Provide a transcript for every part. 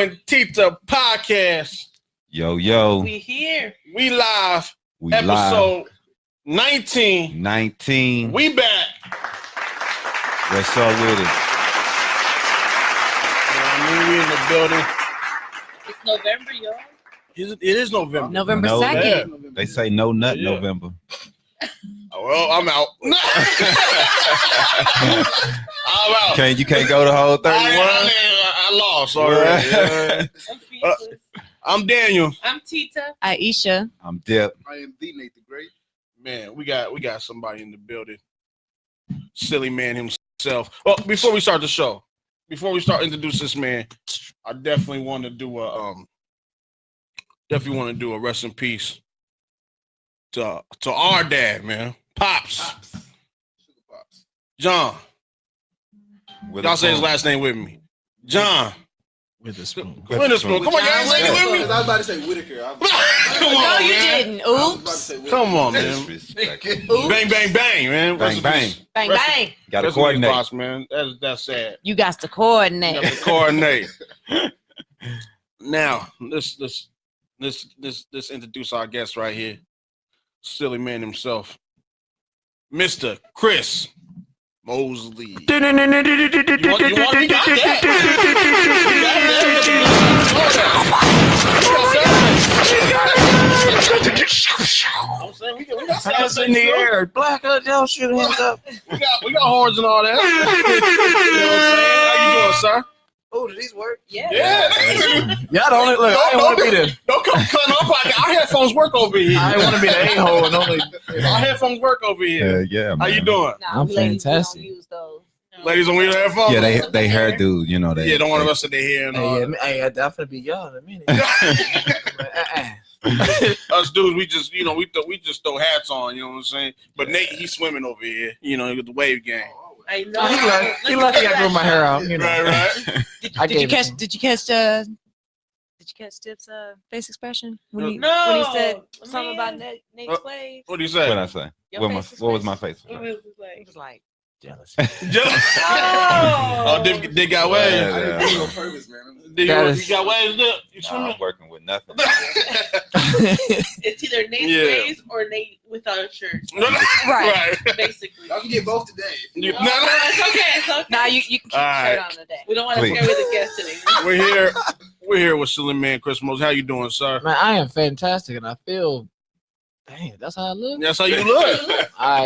DanYo&Tita podcast. Yo. We here. We live. We episode 19. 19. We back. What's up with it? We in the building. It's November, y'all. It is November. November 2nd. Yeah. They say no nut Yeah. November. Well, I'm out. I'm out. You can't go the whole 31? I lost already. Yeah. I'm Daniel. I'm Tita. Aisha. I'm Dip. I am the Nate the Great. Man, we got somebody in the building. Silly man himself. Well, before we start the show, before we start introduce this man, I definitely want to do a rest in peace to our dad, man. Pops. John. Y'all say his last name with me. John. Witherspoon. Witherspoon. Come on, y'all say it with me. I was about to say Whitaker. Come No, on, you man. didn't. Oops. Come on, man. Oops. Bang, bang, bang, man. Bang, bang. Bang, Rest in- bang. Got to Rest in peace, coordinate. Pops, man. That's sad. You got to coordinate. Got to coordinate. Now, let's introduce our guest right here. Silly man himself, Mr. Chris Mosley. You want me got I'm saying we got Hands in the air. Black y'all shoot hands up. we got horns and all that. You know what I'm saying? How you doing, sir? Oh, do these work? Yeah. Y'all don't look. I ain't want to be the. Don't come cutting our podcast. Our headphones work over here. I ain't want to be the a-hole and only. Our headphones work over here. Yeah, man. How you doing? I'm fantastic. Ladies, on your headphones? Yeah, they hair dude, you know. Don't want to rest of their hair and all. Hey, I'm gonna be y'all in a minute. Us dudes, we just, we just throw hats on, you know what I'm saying? But Nate, he's swimming over here, with the wave game. I know. He lucky I grew my hair out. You know. Right. Did you catch Dip's face expression when he said something about Nate's wave? What do you say? What I say? Your What face was my face? It was like, Jealous. Oh, Dick got waves. Yeah. I didn't do it on purpose, man. You got waves, Dip? You Nah, swimming? I'm working with nothing. it's either Nate's waves or Nate without a shirt. Right. Basically. Y'all can get both today. No. It's okay. Now you can keep your shirt on today. We don't want to scare with the guest today. We're here with Silly Man Chris Mose. How you doing, sir? Man, I am fantastic, and I feel, dang, that's how I look. That's how you look.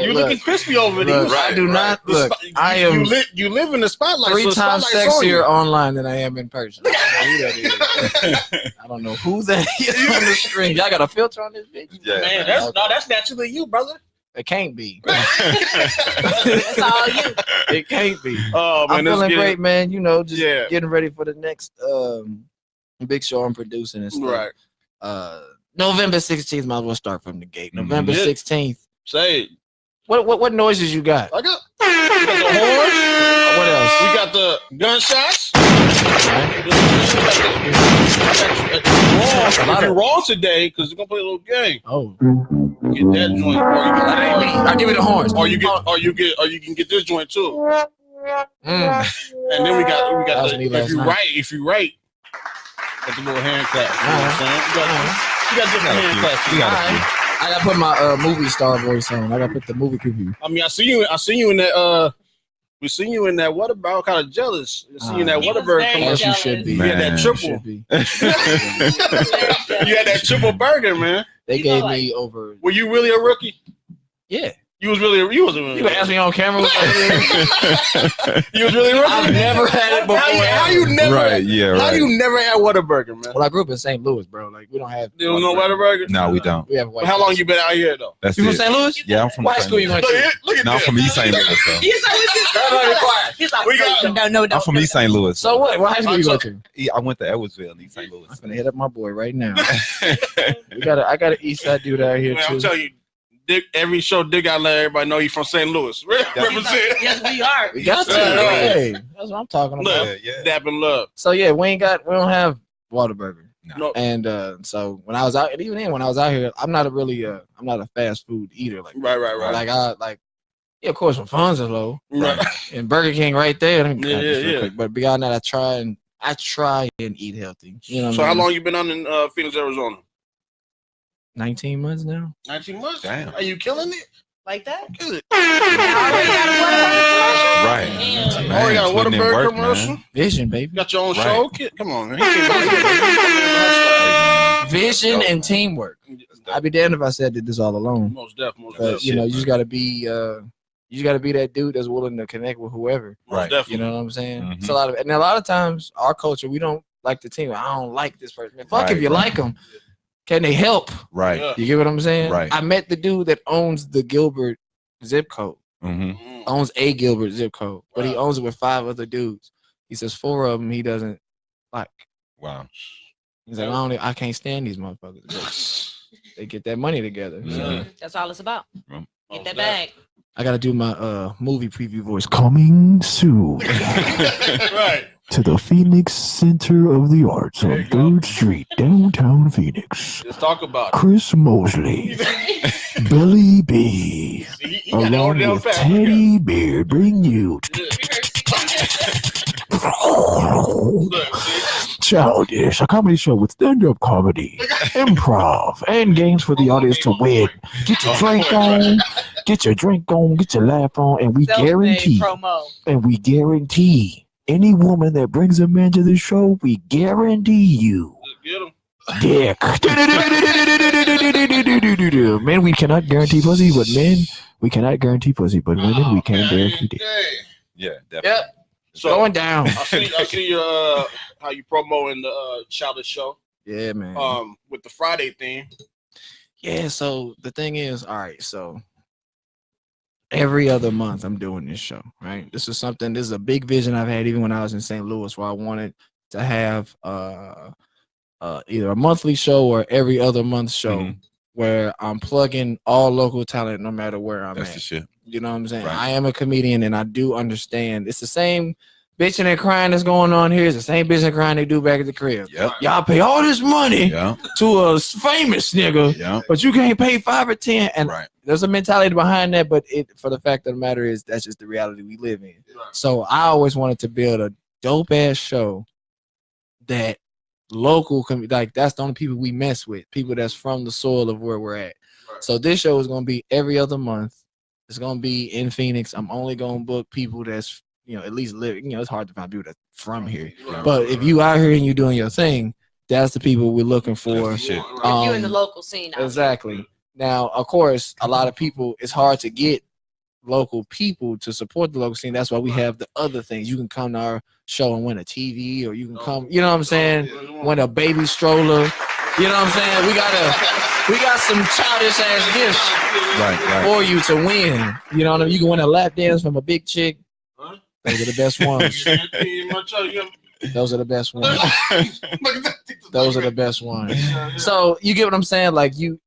You looking crispy over there. Look, I do not look. I am You live in the spotlight. 3 so the times spotlight's on you. sexier online than I am in person. I don't know who that is on the screen. Y'all got a filter on this bitch? Yeah, Man, that's naturally you, brother. It can't be. That's all you. It can't be. Oh man, I'm feeling great, man. Just getting ready for the next big show I'm producing and stuff. Right. November 16th, might as well start from the gate. November 16th. Say it. What noises you got? We got the horns. What else? We got the gunshots. If you're wrong today, because we're gonna play a little game. Oh, Get that joint. I give you the horns. Or you can get this joint too. Mm. And then we got That was the, me last night. if you right, got the little hand clap. You know what I'm saying? You got different hand claps. We got a few. I gotta put my movie star voice on. I gotta put the movie preview. I mean, I seen you in that. We seen you in that. What about? Kind of jealous. I seen you in that He was Whataburger very commercial. As you should be. You had that Man, triple. Should be. You had that triple burger, man. They You gave know, me over. Were you really a rookie? Yeah. You was really. You can ask me on camera. You was really a rookie. I've never had it before. How you never? Right, yeah, How right. you never had Whataburger, man? Well, I grew up in St. Louis, bro. Like we don't have. You don't know Whataburger? No, we don't. We have white. How long you been out here though? That's You from it. St. Louis? Yeah, I'm from What high St. school you Louis. went to? Look at No, I'm this. from East St. Louis, though. He's like, We got- No. I'm from East St. Louis. So what? What high school you go to? I went to Edwardsville in East St. Louis. I'm gonna hit up my boy right now. I got an East Side dude out here Man, too. I'm telling you, Dick. Every show, Dick gotta let everybody know you from St. Louis. Represent. yes, we are. We got to. Yeah. Hey, that's what I'm talking about. Look. Yeah. Dap and love. So yeah, we don't have Whataburger. No. And so when I was out, and even then when I was out here, I'm not a fast food eater. Like Right. Yeah, of course, when funds are low, Right. and Burger King right there. Let me Yeah, grab this real yeah. quick. But beyond that, I try and I try and eat healthy. You know. So how long you been on in Phoenix, Arizona? 19 months now. 19 months. Damn. Are you killing it? Like that? Good. Right. Damn. Oh, you got a putting in Whataburger work, commercial? man. Vision, baby. Got your own Right. show? Kid? Come on, man. He can't hustle. Vision and teamwork. I'd be damned if I said did this all alone. Most definitely. But you just gotta be that dude that's willing to connect with whoever. Right. Definitely. You know what I'm saying? Mhm. It's a lot of times our culture, we don't like the team. I don't like this person. Man, fuck if you like them. Can they help? Right. Yeah. You get what I'm saying? Right. I met the dude that owns the Gilbert zip code. Mm-hmm. Owns a Gilbert zip code, but he Wow. owns it with 5 other dudes. He says 4 of them he doesn't like. Wow. He's like, I can't stand these motherfuckers. They get that money together. So Yeah. That's all it's about. Mhm. Get that bag. I gotta do my movie preview voice. Coming soon Right. to the Phoenix Center of the Arts There on you go. 3rd Street, downtown Phoenix. Let's talk about it. Chris Mosley, Billy B, He got it all along down with fast. Teddy Bear, bring you Look, Childish, a comedy show with stand-up comedy, improv, and games for the audience to win. Get your drink on, get your laugh on, and we guarantee, any woman that brings a man to the show, we guarantee you get him. dick. Men, we cannot guarantee pussy, but women, we can guarantee dick. Yeah, definitely. Yep. So Going down. I see your how you promoting the Childish show. Yeah, man. With the Friday theme. Yeah, so the thing is, all right, so every other month I'm doing this show, right? This is a big vision I've had even when I was in St. Louis, where I wanted to have either a monthly show or every other month show Mhm. where I'm plugging all local talent no matter where I'm That's at. the shit. You know what I'm saying? Right. I am a comedian and I do understand it's the same bitching and crying that's going on here is the same bitching and crying they do back at the crib. Yep. Y'all pay all this money Yeah. to a famous nigga, Yeah. but you can't pay 5 or 10. And Right. there's a mentality behind that, but for the fact of the matter is that's just the reality we live in. So I always wanted to build a dope ass show that that's the only people we mess with, people that's from the soil of where we're at. Right. So this show is gonna be every other month. It's gonna be in Phoenix. I'm only gonna book people that's at least live. It's hard to find people that's from here, but if you out here and you doing your thing, that's the people we're looking for. That's the shit. If you in the local scene. out Exactly. Now, of course, a lot of people, it's hard to get local people to support the local scene. That's why we have the other things. You can come to our show and win a TV, or you can come, you know what I'm saying, win a baby stroller. You know what I'm saying? We got some childish ass gifts Right. for you to win. You know what I mean? You can win a lap dance from a big chick. Huh? Those are the best ones. Those are the best ones. Those are the best ones. So you get what I'm saying? Like you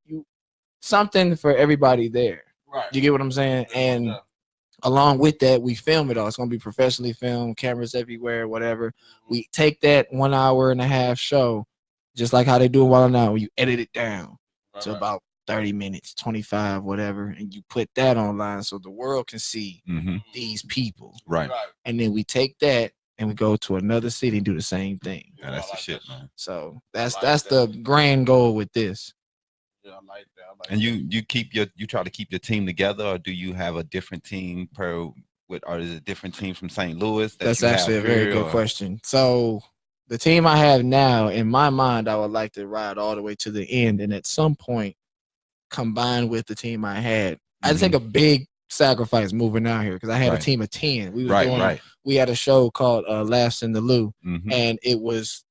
something for everybody there. Right. You get what I'm saying? And along with that, we film it all. It's gonna be professionally filmed, cameras everywhere, whatever. We take that 1 hour and a half show, just like how they do it Wild 'N Out, where you edit it down to about 30 minutes, 25, whatever, and you put that online so the world can see Mm-hmm. these people. Right. And then we take that and we go to another city and do the same thing. Yeah, that's the shit, man. So that's the grand goal with this. Yeah, I like that. And you try to keep your team together, or do you have a different team or is it different teams from St. Louis? That's actually a very good question. So the team I have now, in my mind, I would like to ride all the way to the end, and at some point, combine with the team I had. I take a big sacrifice moving out here because I had a team of 10. We was we had a show called Laughs in the Lou, and it was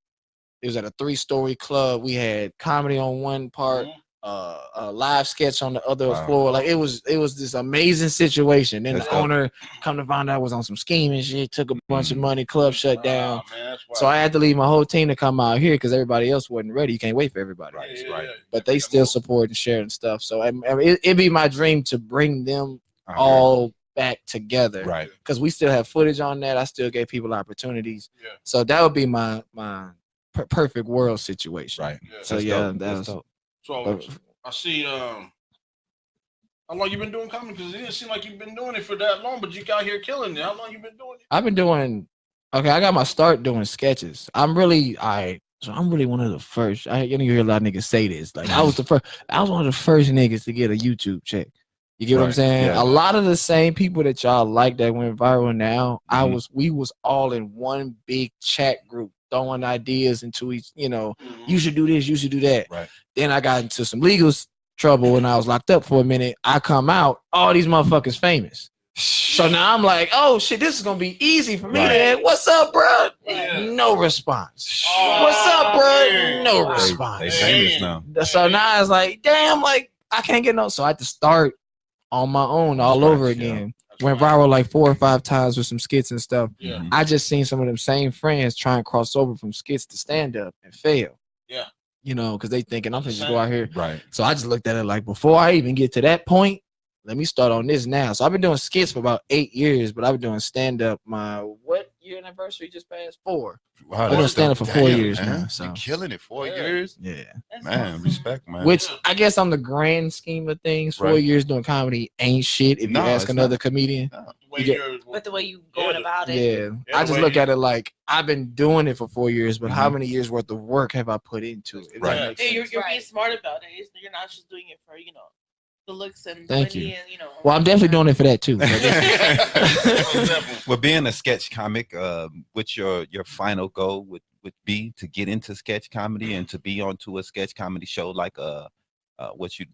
at a 3-story club. We had comedy on one part, a live sketch on the other floor. Like it was this amazing situation. Then the owner, come to find out, was on some scheming shit, took a bunch of money, club shut down. So I had to leave my whole team to come out here because everybody else wasn't ready. You can't wait for everybody. Right. But they still support and share and stuff. So it'd be my dream to bring them all back together. Right. Because we still have footage on that. I still gave people opportunities. Yeah. So that would be my perfect world situation. Right. So that's dope. So I see. How long you been doing comedy? Because it didn't seem like you've been doing it for that long, but you got here killing it. How long you been doing it? I've been doing Okay, I got my start doing sketches. I'm really one of the first. You hear a lot of niggas say this. Like I was the first. I was one of the first niggas to get a YouTube check. You get what I'm Right, saying? yeah. A lot of the same people that y'all like that went viral now, we was all in one big chat group throwing ideas into each, you should do this, you should do that. Right. Then I got into some legal trouble and I was locked up for a minute. I come out, all these motherfuckers famous. So now I'm like, oh shit, this is gonna be easy for me. Right. Man. What's up, bro? Yeah. No response. Oh, What's up, bro? man. No They response. famous now. So now it's like, damn, like I can't get no. So I had to start on my own all Scratch, over again. Went viral like 4 or 5 times with some skits and stuff. Yeah. I just seen some of them same friends try and cross over from skits to stand up and fail. Yeah. Because they thinking I'm gonna just go out here. Right. So I just looked at it like before I even get to that point, let me start on this now. So I've been doing skits for about 8 years, but I've been doing stand up. My what year anniversary just passed? 4. Wow, I've been that's stand up for dope. 4 Damn, years man. now. So You killing it 4 Yeah. years, yeah. man. Respect, man. Which I guess on the grand scheme of things, 4 Right. years doing comedy ain't shit. If No, you ask it's another not. comedian, The way You you're- But the way you going Yeah. about it. yeah. Yeah, I the just way look you- at it like I've been doing it for 4 years, but how Mhm. many years worth of work have I put into it? If that Right. makes Hey, sense. you're being Right. smart about it. You're not just doing it for the looks and Thank money you. and Well, I'm definitely doing it for that too. Definitely. Well, being a sketch comic, what's your final goal would be to get into sketch comedy and to be onto a sketch comedy show like the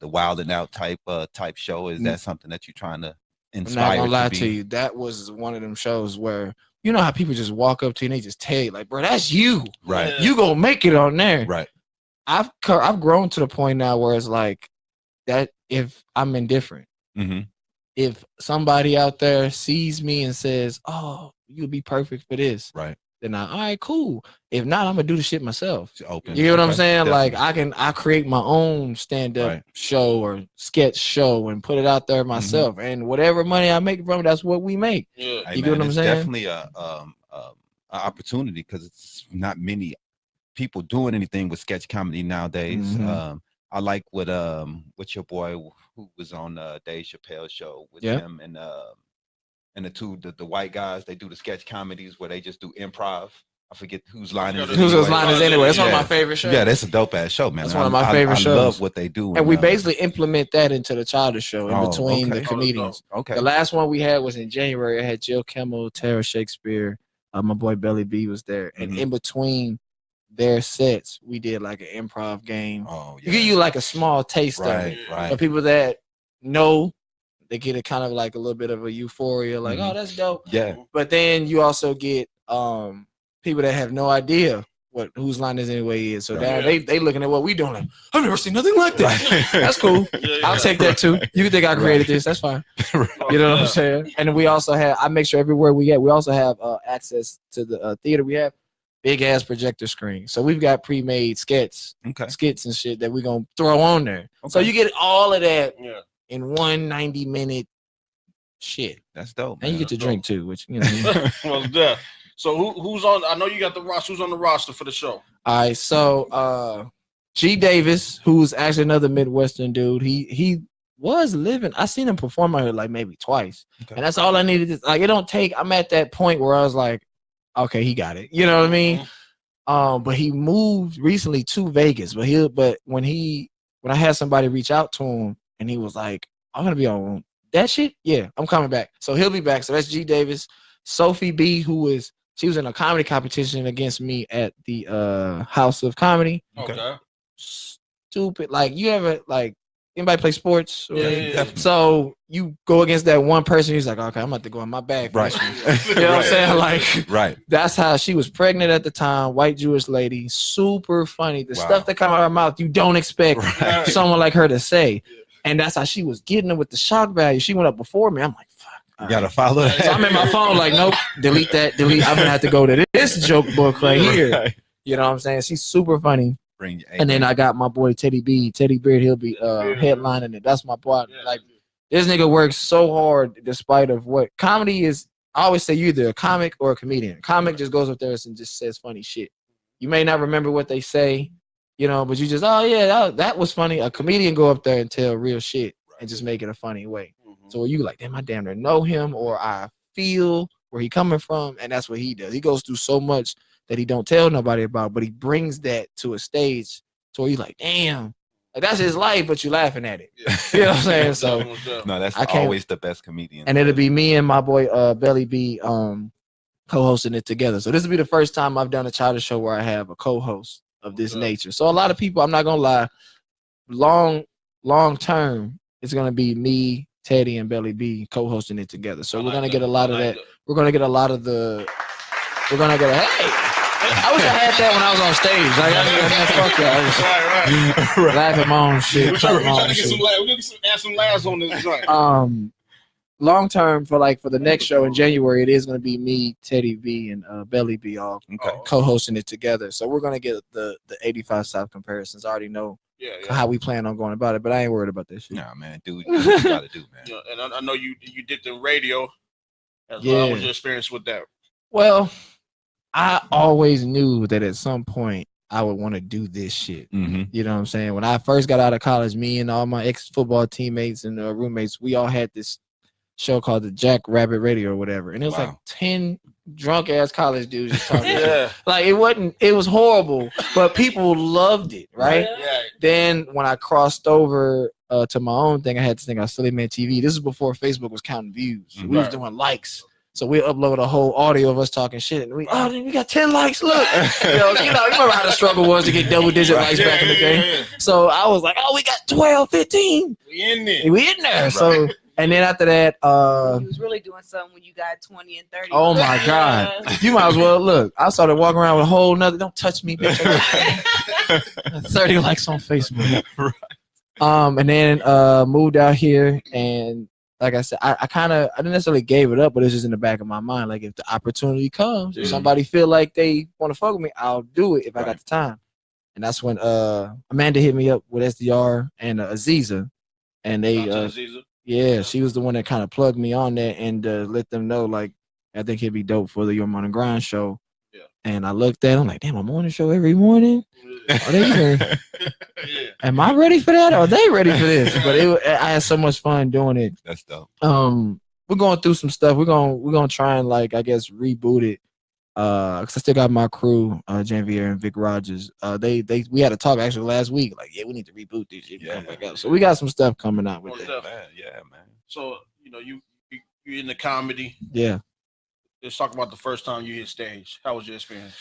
Wild and Out type show? Is that something that you're trying to I'm not inspire gonna lie be? to you. That was one of them shows where you know how people just walk up to you and they just tell you like, bro, that's you. Right. Yeah. You gonna make it on there. Right. I've grown to the point now where it's like that if I'm indifferent. Mm-hmm. If somebody out there sees me and says, "Oh, you'll be perfect for this," Right. then all right, cool. If not, I'm gonna do the shit myself. It's open. You get what I'm Okay, saying? definitely. Like I create my own stand-up Right. show or sketch show and put it out there myself. And whatever money I make from it, that's what we make. Yeah. Hey, You get what I'm it's saying? definitely a opportunity because it's not many people doing anything with sketch comedy nowadays. Mhm. I like what your boy who was on Dave Chappelle's show with Yeah. him and the white guys. They do the sketch comedies where they just do improv. I forget whose line is it. Who's those anyway. lines anyway? That's one of Yeah. my favorite shows. Yeah, that's a dope ass show, man. That's one of my favorite I shows. love what they do. And we basically implement that into the childish show in Oh, between okay. the comedians. okay. The last one we had was in January. I had Jill Kimmel, Tara Shakespeare, my boy Belly B was there, and Mhm. in between their sets, we did like an improv game. Oh We yeah. give you like a small taste of Right, it. right. For people that know, they get a kind of like a little bit of a euphoria, like, Mhm. oh, that's dope. Yeah. But then you also get people that have no idea whose line this anyway is. So now Right. they looking at what we doing like, I've never seen nothing like that. That's cool. Yeah, I'll take that too. You can think I created this. That's fine. You know what I'm saying? And then we also have, I make sure everywhere we get, we also have access to the theater. We have big ass projector screen. So we've got pre-made skits and shit that we're going to throw on there. So Okay. you get all of that Yeah. in one 90-minute shit. That's dope. And you man. get to drink too, which, you know. Well, yeah. So who's on? I know you got the roster. Who's on the roster for the show? All right, so G Davis, who's actually another Midwestern dude, he was living. I seen him perform out here like maybe twice, Okay. and that's all I needed. Like it don't take. I'm at that point where I was like, okay, he got it. You know what I mean? But he moved recently to Vegas. But when I had somebody reach out to him, and he was like, I'm gonna be on that shit. Yeah, I'm coming back. So he'll be back. So that's G Davis. Sophie B, she was in a comedy competition against me at the House of Comedy. Okay. Stupid. Like you ever like anybody play sports? Or- Yeah. So you go against that one person. He's like, okay, I'm about to go in my bag. For Right. this one. You know what I'm saying? Like Right. that's how she was pregnant at the time. White Jewish lady, super funny. The Wow. stuff that come out of her mouth, you don't expect Right. someone like her to say. And that's how she was getting it with the shock value. She went up before me. I'm like, fuck. You gotta follow that. So I'm in my phone like, nope, delete that, delete. I'm gonna have to go to this joke book right here. Right. You know what I'm saying? She's super funny. Bring your And then I got my boy Teddy Beard. He'll be headlining it. That's my boy. Like this nigga works so hard despite of what comedy is. I always say you're either a comic or a comedian. Comic just goes up there and just says funny shit. You may not remember what they say, you know, but you just, oh yeah, that was funny. A comedian go up there and tell real shit and just make it a funny way. So you like, damn, I damn near know him, or I feel where he coming from, and that's what he does. He goes through so much that he don't tell nobody about, but he brings that to a stage to where you like, damn, like that's his life, but you laughing at it. Yeah. You know what I'm saying? So No, that's I can't- always the best comedian. and it'll be me and my boy Belly B co-hosting it together. So this will be the first time I've done a childish show where I have a co-host of this nature. So a lot of people, I'm not gonna lie, long term, it's gonna be me, Teddy, and Belly B co-hosting it together. So we're gonna get a lot of that. We're gonna get a lot of the. We're gonna get a I wish I had that when I was on stage. Like I fuck y'all. Laugh at my own shit. We're trying to get some laughs. We're gonna add some laughs on this joint. Long term for the next show in January, it is gonna be me, Teddy B, and Belly B all co-hosting it together. So we're gonna get the 85 South comparisons. I already know how we plan on going about it, but I ain't worried about that shit. Nah, man, dude, what you gotta do, man. Yeah, and I know you did the radio as well. What was your experience with that? Well, I always knew that at some point I would want to do this shit. Mm-hmm. You know what I'm saying? When I first got out of college, me and all my ex-football teammates and roommates, we all had this show called the Jack Rabbit Radio or whatever. And it was like 10 drunk-ass college dudes just talking. Like, it was horrible, but people loved it, right? Yeah. Then when I crossed over to my own thing, I had this thing on Silly Man TV. This is before Facebook was counting views. We was doing likes. So we upload a whole audio of us talking shit, and we got 10 likes. Look, you remember how the struggle was to get double-digit likes back in the day. Yeah. So I was like, we got 12, 15. We in there. We in there. So, and then after that, You was really doing something when you got 20 and 30. oh my God, you might as well look. I started walking around with a whole nother. Don't touch me, bitch. 30 likes on Facebook. And then moved out here, and like I said, I didn't necessarily gave it up, but it's just in the back of my mind. Like if the opportunity comes, if somebody feel like they want to fuck with me, I'll do it if I got the time. And that's when Amanda hit me up with SDR and Aziza, and they she was the one that kind of plugged me on that and let them know like I think he'd be dope for the Your Morning Grind show. Yeah. And I looked at him like, damn, I'm on the show every morning. Are they even? Am I ready for that? Or are they ready for this? But I had so much fun doing it. That's dope. We're going through some stuff. We're gonna try and like I guess reboot it. Cause I still got my crew, Janvier and Vic Rogers. We had a talk actually last week. Like, we need to reboot this shit. Come back up. So we got some stuff coming out with that. Man. So you in the comedy. Yeah. Let's talk about the first time you hit stage. How was your experience?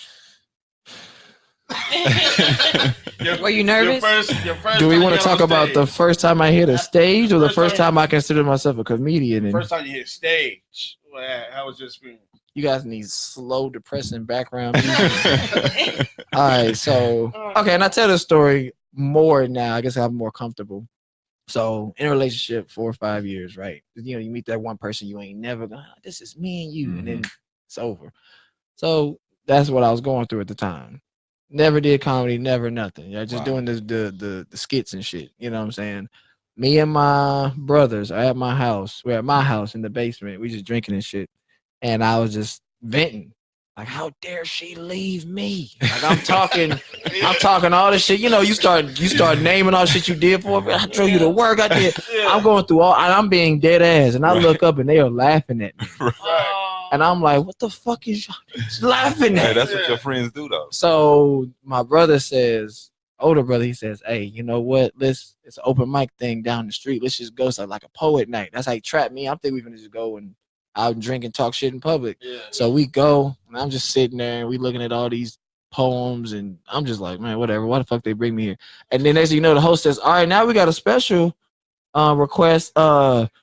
Were you nervous? Your first Do we time want you to got talk on about stage. the first time I hit a stage or the first time I considered myself a comedian? And First time you hit stage. How was your experience? you guys need slow, depressing background music. All right, so okay, and I tell this story more now. I guess I'm more comfortable. So in a relationship 4 or 5 years, right? You meet that one person you ain't never gonna. This is me and you, and then it's over. So that's what I was going through at the time. Never did comedy, never nothing. Yeah, just doing the skits and shit. You know what I'm saying? Me and my brothers are at my house. We're at my house in the basement. We just drinking and shit. And I was just venting. Like, how dare she leave me? Like I'm talking all this shit. You start naming all the shit you did for me. I drove you to work. I did. I'm going through and I'm being dead ass. And I look up and they are laughing at me. And I'm like, what the fuck is y'all laughing at? Hey, that's what your friends do though. So my brother says, older brother, he says, hey, you know what? It's an open mic thing down the street. Let's just go like a poet night. That's how he trapped me. I'm thinking we're gonna just go and out and drink and talk shit in public. Yeah. So we go, and I'm just sitting there, and we looking at all these poems, and I'm just like, man, whatever. Why the fuck they bring me here? And then next thing you know, the host says, all right, now we got a special request,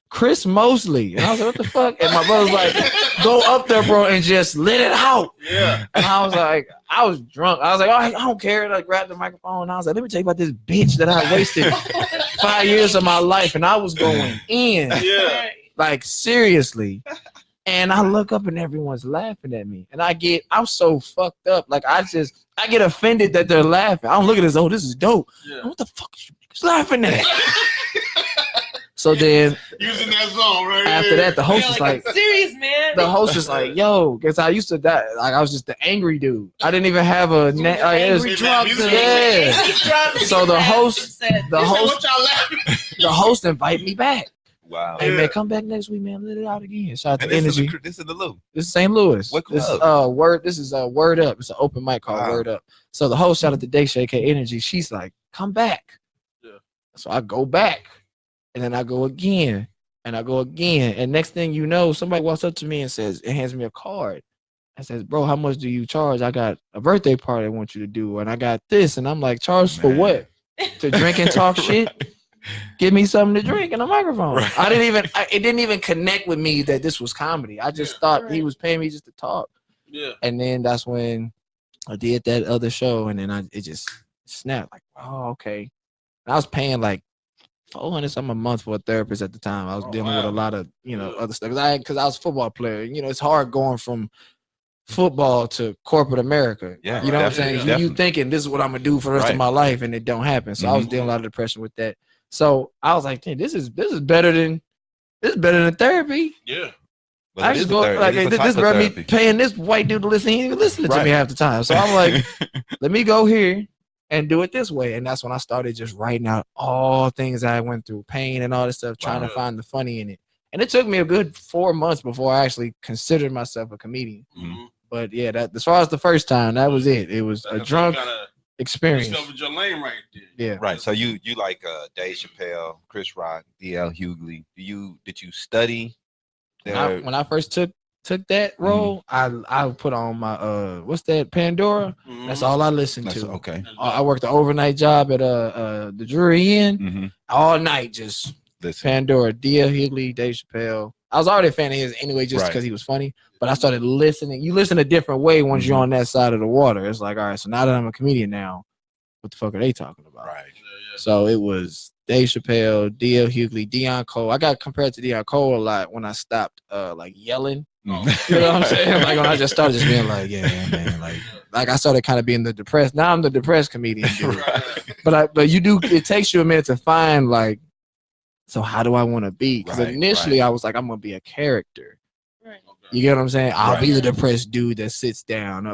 Chris Mosley. And I was like, what the fuck? And my brother's like, go up there, bro, and just let it out. Yeah. And I was like, I was drunk. I was like, I don't care. And I grabbed the microphone, and I was like, let me tell you about this bitch that I wasted 5 years of my life, and I was going in. Yeah. Like, seriously. And I look up and everyone's laughing at me. And I'm so fucked up. Like, I get offended that they're laughing. I don't look at this, this is dope. Yeah. What the fuck is you niggas laughing at? So then, using that zone, right? After that, the host is like, serious, man. The host is like, yo, because I used to die. Like, I was just the angry dude. I didn't even have a name. Angry drunk. Yeah. So the host invite me back. Wow. Hey man, come back next week, man. Let it out again. Shout out And to this Energy. this is the Lou. This is St. Louis. What This is club? Word. This is Word Up. It's an open mic called Wow. Word Up. So the host, shout out to Daisha, aka Energy. She's like, come back. Yeah. So I go back, and then I go again, and I go again, and next thing you know, somebody walks up to me and says, it hands me a card. I says, bro, how much do you charge? I got a birthday party I want you to do, and I got this, and I'm like, charge for Man. what? To drink and talk shit? Give me something to drink and a microphone. Right. It didn't even connect with me that this was comedy. I just thought he was paying me just to talk. Yeah. And then that's when I did that other show, and then it just snapped. Like, oh, okay. And I was paying like $400 something a month for a therapist at the time. I was dealing with a lot of other stuff because I was a football player. It's hard going from football to corporate America. Yeah, you know what I'm saying? definitely. You thinking this is what I'm gonna do for the rest of my life, and it don't happen. So I was dealing with a lot of depression with that. So I was like, this is better than therapy. Yeah. But I it just is go a therapy. like It is a this type of brought me therapy. paying this white dude to listen. He didn't even listen to me half the time. So I'm like, let me go here and do it this way. And that's when I started just writing out all things I went through, pain and all this stuff, trying to find the funny in it. And it took me a good 4 months before I actually considered myself a comedian. Mm-hmm. But yeah, that as far as the first time, that was it. It was a drunk experience. Discovered your lane right there. Yeah. Right. So you like Dave Chappelle, Chris Rock, D.L. Hughley. Did you study? When I first took that role, I put on my what's that, Pandora? Mm-hmm. That's all I listened to. Okay. I worked an overnight job at the Drury Inn all night, just Pandora, D.L. Hughley, Dave Chappelle. I was already a fan of his anyway, just because he was funny. But I started listening. You listen a different way once you're on that side of the water. It's like, all right, so now that I'm a comedian now, what the fuck are they talking about? Right. So it was Dave Chappelle, D.L. Hughley, Deion Cole. I got compared to Deion Cole a lot when I stopped like yelling. You know what I'm saying? Like when I just started just being like, yeah, man, like I started kind of being the depressed. Now I'm the depressed comedian, dude. But you do. It takes you a minute to find like, so how do I want to be? Because initially I was like, I'm gonna be a character. You get what I'm saying? I'll be the depressed dude that sits down.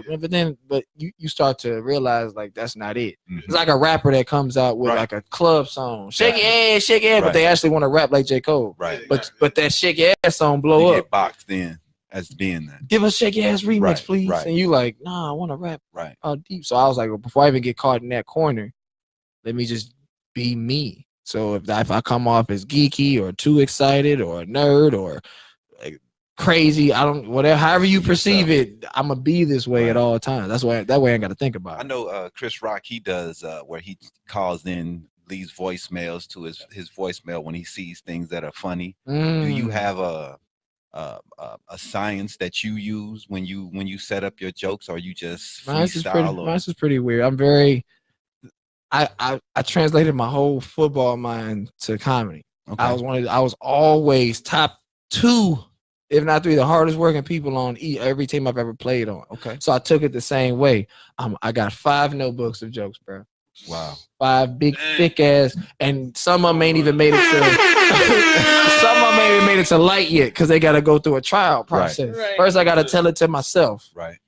But you start to realize like that's not it. It's like a rapper that comes out with like a club song, shake your ass, but they actually want to rap like J. Cole. Right. But that shake your ass song blow You up. get boxed in as being that. Give us shake your ass remix, Right, please. right. And you like, nah, I want to rap Right. deep. So I was like, well, before I even get caught in that corner, let me just be me. So if I come off as geeky or too excited or a nerd or like crazy, however you perceive it, I'm gonna be this way at all times. That way I ain't got to think about it. I know Chris Rock, he does where he calls in, leaves voicemails to his voicemail when he sees things that are funny. Do you have a science that you use when you set up your jokes, or you just freestyle? Mine's is pretty weird. I'm very I translated my whole football mind to comedy. Okay. I was always top 2, if not 3, the hardest working people on every team I've ever played on. Okay. So I took it the same way. I got 5 notebooks of jokes, bro. Wow. 5 big thick ass, and some of them ain't even made it to some of them ain't even made it to light yet because they got to go through a trial process. Right. First, I got to tell it to myself. Right.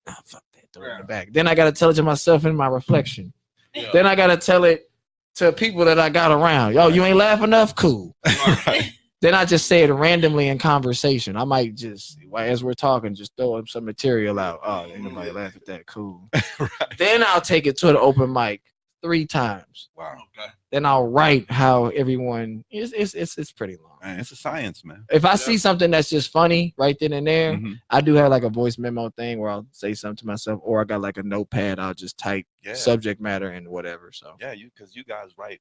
Nah, fuck that. Throw it in the back. Then I got to tell it to myself in my reflection. Yeah. Then I got to tell it to people that I got around. Yo, you ain't laughing enough? Cool. Right. Then I just say it randomly in conversation. I might just, as we're talking, just throw up some material out. Oh, ain't nobody laugh at that. Cool. Right. Then I'll take it to the open mic 3 times. Wow. Okay. Then I'll write how everyone it's pretty long. Man, it's a science, man. If I see something that's just funny right then and there, I do have like a voice memo thing where I'll say something to myself, or I got like a notepad. I'll just type subject matter and whatever. So because you guys write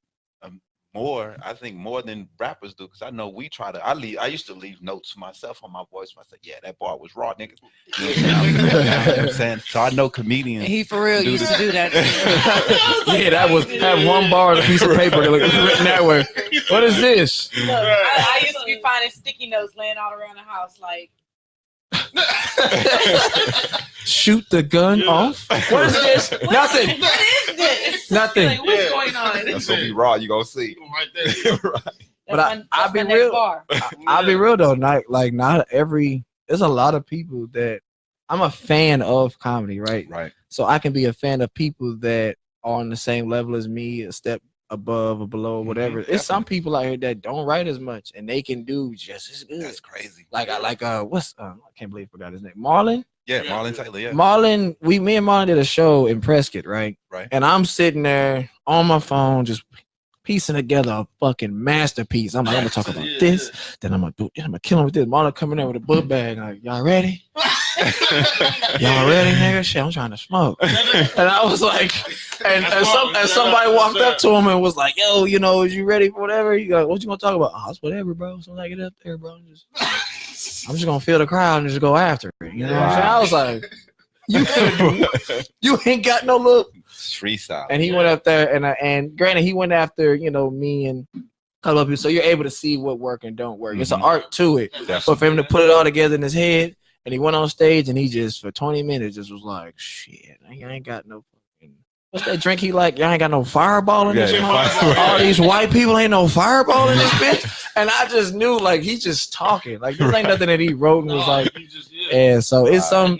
more, I think, more than rappers do. Because I know we try to. I used to leave notes for myself on my voice. I said, "Yeah, that bar was raw, nigga." You know what I'm saying? So I know comedians. He for real used to do that. Yeah, that was have one bar on a piece of paper that was written that way. What is this? Look, I used to be finding sticky notes laying all around the house, like. Shoot the gun off. What is this? Nothing. What is this? Nothing. Like, what's going on? That's gonna be raw. You gonna see. Right there. Right. But I'll be real. I'll be real though. Not every. There's a lot of people that I'm a fan of comedy, right? Right. So I can be a fan of people that are on the same level as me, a step above or below or whatever. It's some people out here that don't write as much and they can do just as good. That's crazy. Like what's I can't believe I forgot his name. Marlon. Yeah, Marlon Taylor. Yeah, Marlon. Me and Marlon did a show in Prescott, right? Right. And I'm sitting there on my phone just piecing together a fucking masterpiece. I'm like, I'm gonna talk about this, then I'm gonna kill him with this. Marlon coming in with a book bag, like, y'all ready? Y'all ready, nigga? Shit, I'm trying to smoke. And I was like, and somebody walked up to him and was like, yo, you know, is you ready for whatever? You go, what you gonna talk about? Oh, it's whatever, bro. So I get up there, bro. I'm just gonna feel the crowd and just go after it. You know what I'm saying? I was like, you ain't got no look. Freestyle. And he went up there, and granted, he went after, you know, me and a couple of people, so you're able to see what work and don't work. It's an art to it. Definitely. But for him to put it all together in his head, and he went on stage, and he just, for 20 minutes, just was like, shit, I ain't got no fucking, what's that drink he like? Y'all ain't got no Fireball in this bitch? All these white people ain't no Fireball in this bitch? And I just knew, like, he's just talking. Like, this ain't nothing that he wrote and was like, and so it's some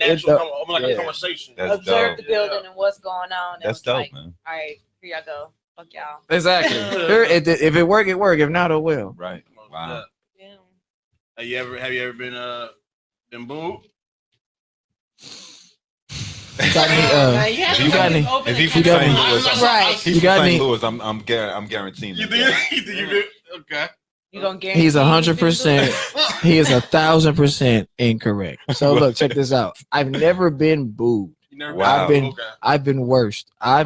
like a conversation. Observe the building and what's going on. That's dope, like, man. All right, here y'all go. Fuck y'all. Exactly. If it work, it work. If not, it will. Right. Wow. Yeah. Have you ever been booed? You got any? If he from St. Louis, right? He's from St. Louis. I'm guaranteeing. You did? Okay. You gonna guarantee? He's 100%. He is 1,000% incorrect. So look, check this out. I've never been booed. Wow. I've been worst. I've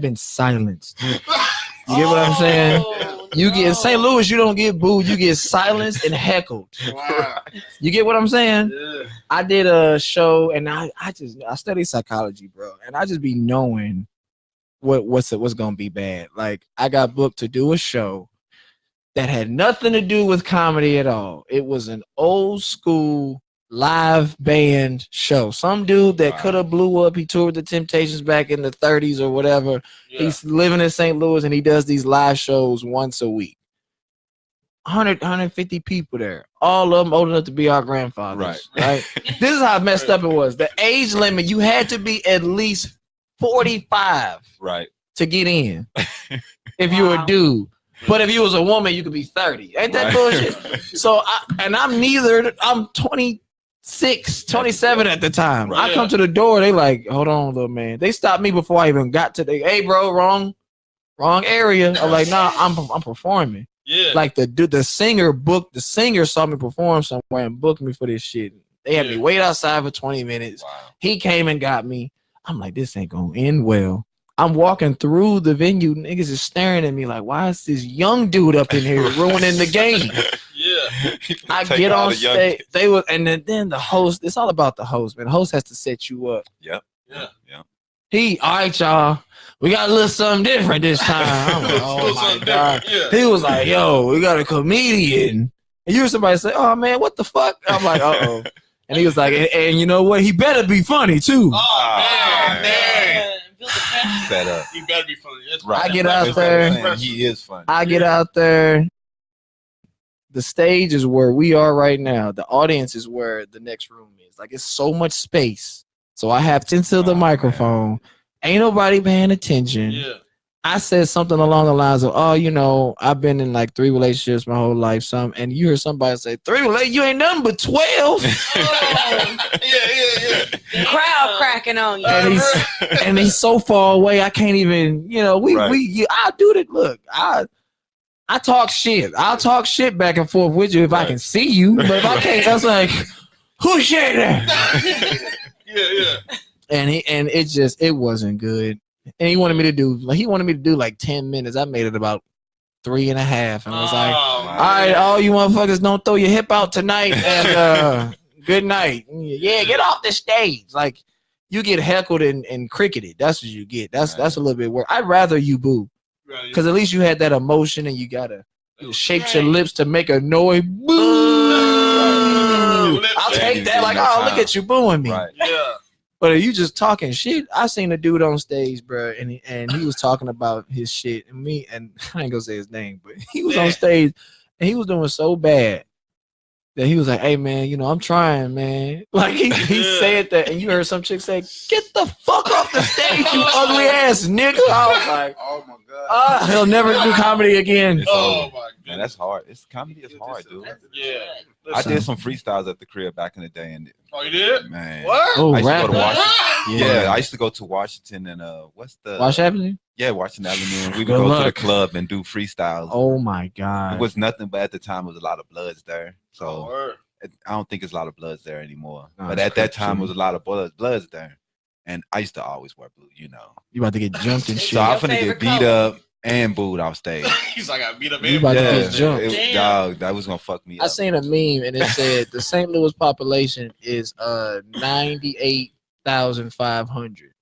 been silenced. You get what I'm saying? You get in St. Louis, you don't get booed. You get silenced and heckled. Wow. You get what I'm saying? Yeah. I did a show, and I study psychology, bro, and I just be knowing what's gonna be bad. Like, I got booked to do a show that had nothing to do with comedy at all. It was an old school live band show. Some dude that could have blew up. He toured the Temptations back in the 30s or whatever. Yeah. He's living in St. Louis, and he does these live shows once a week. 150 people there. All of them old enough to be our grandfathers. Right? This is how messed up it was. The age limit, you had to be at least 45 to get in if you were a dude. But if you was a woman, you could be 30. Ain't that bullshit? So, I'm 26, 27 at the time. I come to the door, they like, hold on, little man. They stopped me before I even got to hey, bro, wrong area. I'm like, nah, I'm performing. Yeah. Like the singer saw me perform somewhere and booked me for this shit. They had me wait outside for 20 minutes. Wow. He came and got me. I'm like, this ain't gonna end well. I'm walking through the venue. Niggas is staring at me like, why is this young dude up in here ruining the game? Yeah. I get on stage. And then the host, it's all about the host, man. The host has to set you up. Yep. Yeah. All right, y'all. We got a little something different this time. I'm like, oh my God. Yeah. He was like, yo, we got a comedian. And you hear somebody say, oh man, what the fuck? I'm like, uh-oh. And he was like, and you know what? He better be funny too. Oh, man. Set up. He better be funny. That's right. I get out there. He is funny. I get out there. The stage is where we are right now. The audience is where the next room is. Like, it's so much space. So I have to the microphone. Man. Ain't nobody paying attention. Yeah. I said something along the lines of, oh, you know, I've been in like 3 relationships my whole life. And you hear somebody say, 3 relationships? You ain't nothing but 12. Yeah. Crowd cracking on you. And he's so far away, I can't even, you know, I'll do that. Look, I talk shit. I'll talk shit back and forth with you if I can see you. But if I can't, that's like, who's shit there? Yeah. And it wasn't good. And he wanted me to do like 10 minutes. I made it about 3.5 and was like, all right, all you motherfuckers don't throw your hip out tonight and good night. Yeah, get off the stage. Like, you get heckled and cricketed. That's what you get. That's a little bit worse. I'd rather you boo. Because at least you had that emotion and you gotta shape your lips to make a noise. Boo! I'll take that. Like, oh, look at you booing me. Right. Yeah. But are you just talking shit? I seen a dude on stage, bro, and he was talking about his shit and me, and I ain't gonna say his name, but he was on stage and he was doing so bad that he was like, "Hey man, you know I'm trying, man." Like he said that, and you heard some chick say, "Get the fuck off the stage, you ugly ass nigga." I was like, Oh my god. he'll never do comedy again. It's Oh over. my Man, god. that's hard. Comedy is hard, dude. Yeah. I did some freestyles at the crib back in the day, and Oh, you did? man, What? Oh, I used to rap. go to Washington. Yeah. Yeah, I used to go to Washington and what's the Wash Avenue. Yeah, Washington Avenue. And we would Good go to the luck. club and do freestyles. Oh my It god. was nothing, but at the time it was a lot of bloods there. Oh, So word. I don't think it's a lot of bloods there anymore. No, but it's at that crazy. time it was a lot of bloods there. And I used to always wear blue, you know. You about to get jumped and shit. So I'm Your finna favorite get beat color? up and booed off stage. He's like, I beat up You about to everybody. get jumped. it, dog, that was gonna fuck me I up. seen a meme and it said the St. Louis population is 98,500.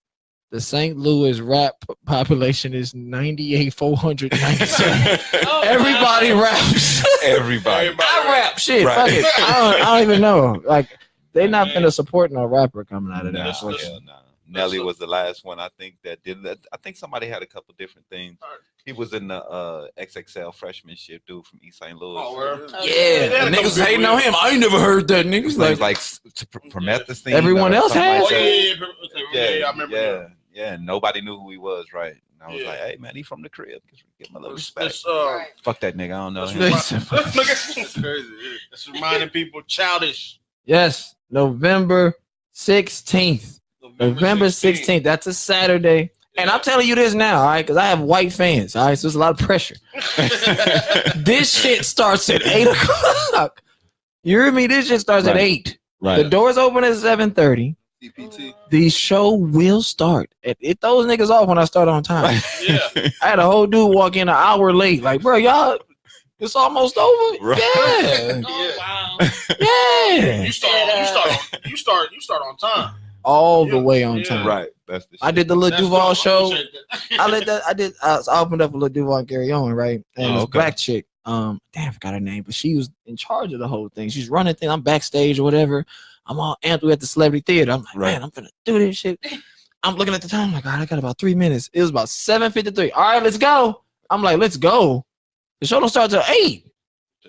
The St. Louis rap population is 98,497. Oh, Everybody wow. raps. Everybody. I rap shit. Right. Fuck it. I don't even know. Like they not gonna support no rapper coming out of Nah, there. hell nah. Nelly was the last one I think that did that. I think somebody had a couple different things. He was in the XXL freshmanship dude from East St. Louis. Oh, word. Yeah, the niggas hating on him. I ain't never heard that. Niggas His like name's like Promethazine. Everyone or else something has? like Oh, that. yeah, I remember that. Yeah. Nobody knew who he was, right? And I was Yeah. like, hey man, he from the crib. Give him a little Let's, respect. Right. Fuck that nigga. I don't know let's him. Look at it's crazy. It's reminding people childish. yes, November 16th. November 16th. That's a Saturday. And I'm telling you this now, all right, because I have white fans, all right, so there's a lot of pressure. This shit starts at 8 o'clock. You hear me? This shit starts at Right. 8. Right. The doors open at 7:30. CPT. The show will start. It throws niggas off when I start on time. Yeah. I had a whole dude walk in an hour late. Like, bro, y'all, it's almost over. Right. Yeah. Oh, wow. Yeah. You start on time. All the Yeah. way on Yeah. time. Right. That's the shit. I did the Lil That's Duval dope. show. appreciate that. I opened up a Lil Duval and Gary Owen, right? And Oh, this okay. black chick, damn, I forgot her name, but she was in charge of the whole thing. She's running things. I'm backstage or whatever. I'm all amped. We at the Celebrity Theater. I'm like, Right. man, I'm gonna do this shit. I'm looking at the time. I'm like, all right, I got about 3 minutes. It was about 7:53. All right, let's go. I'm like, let's go. The show don't start till 8.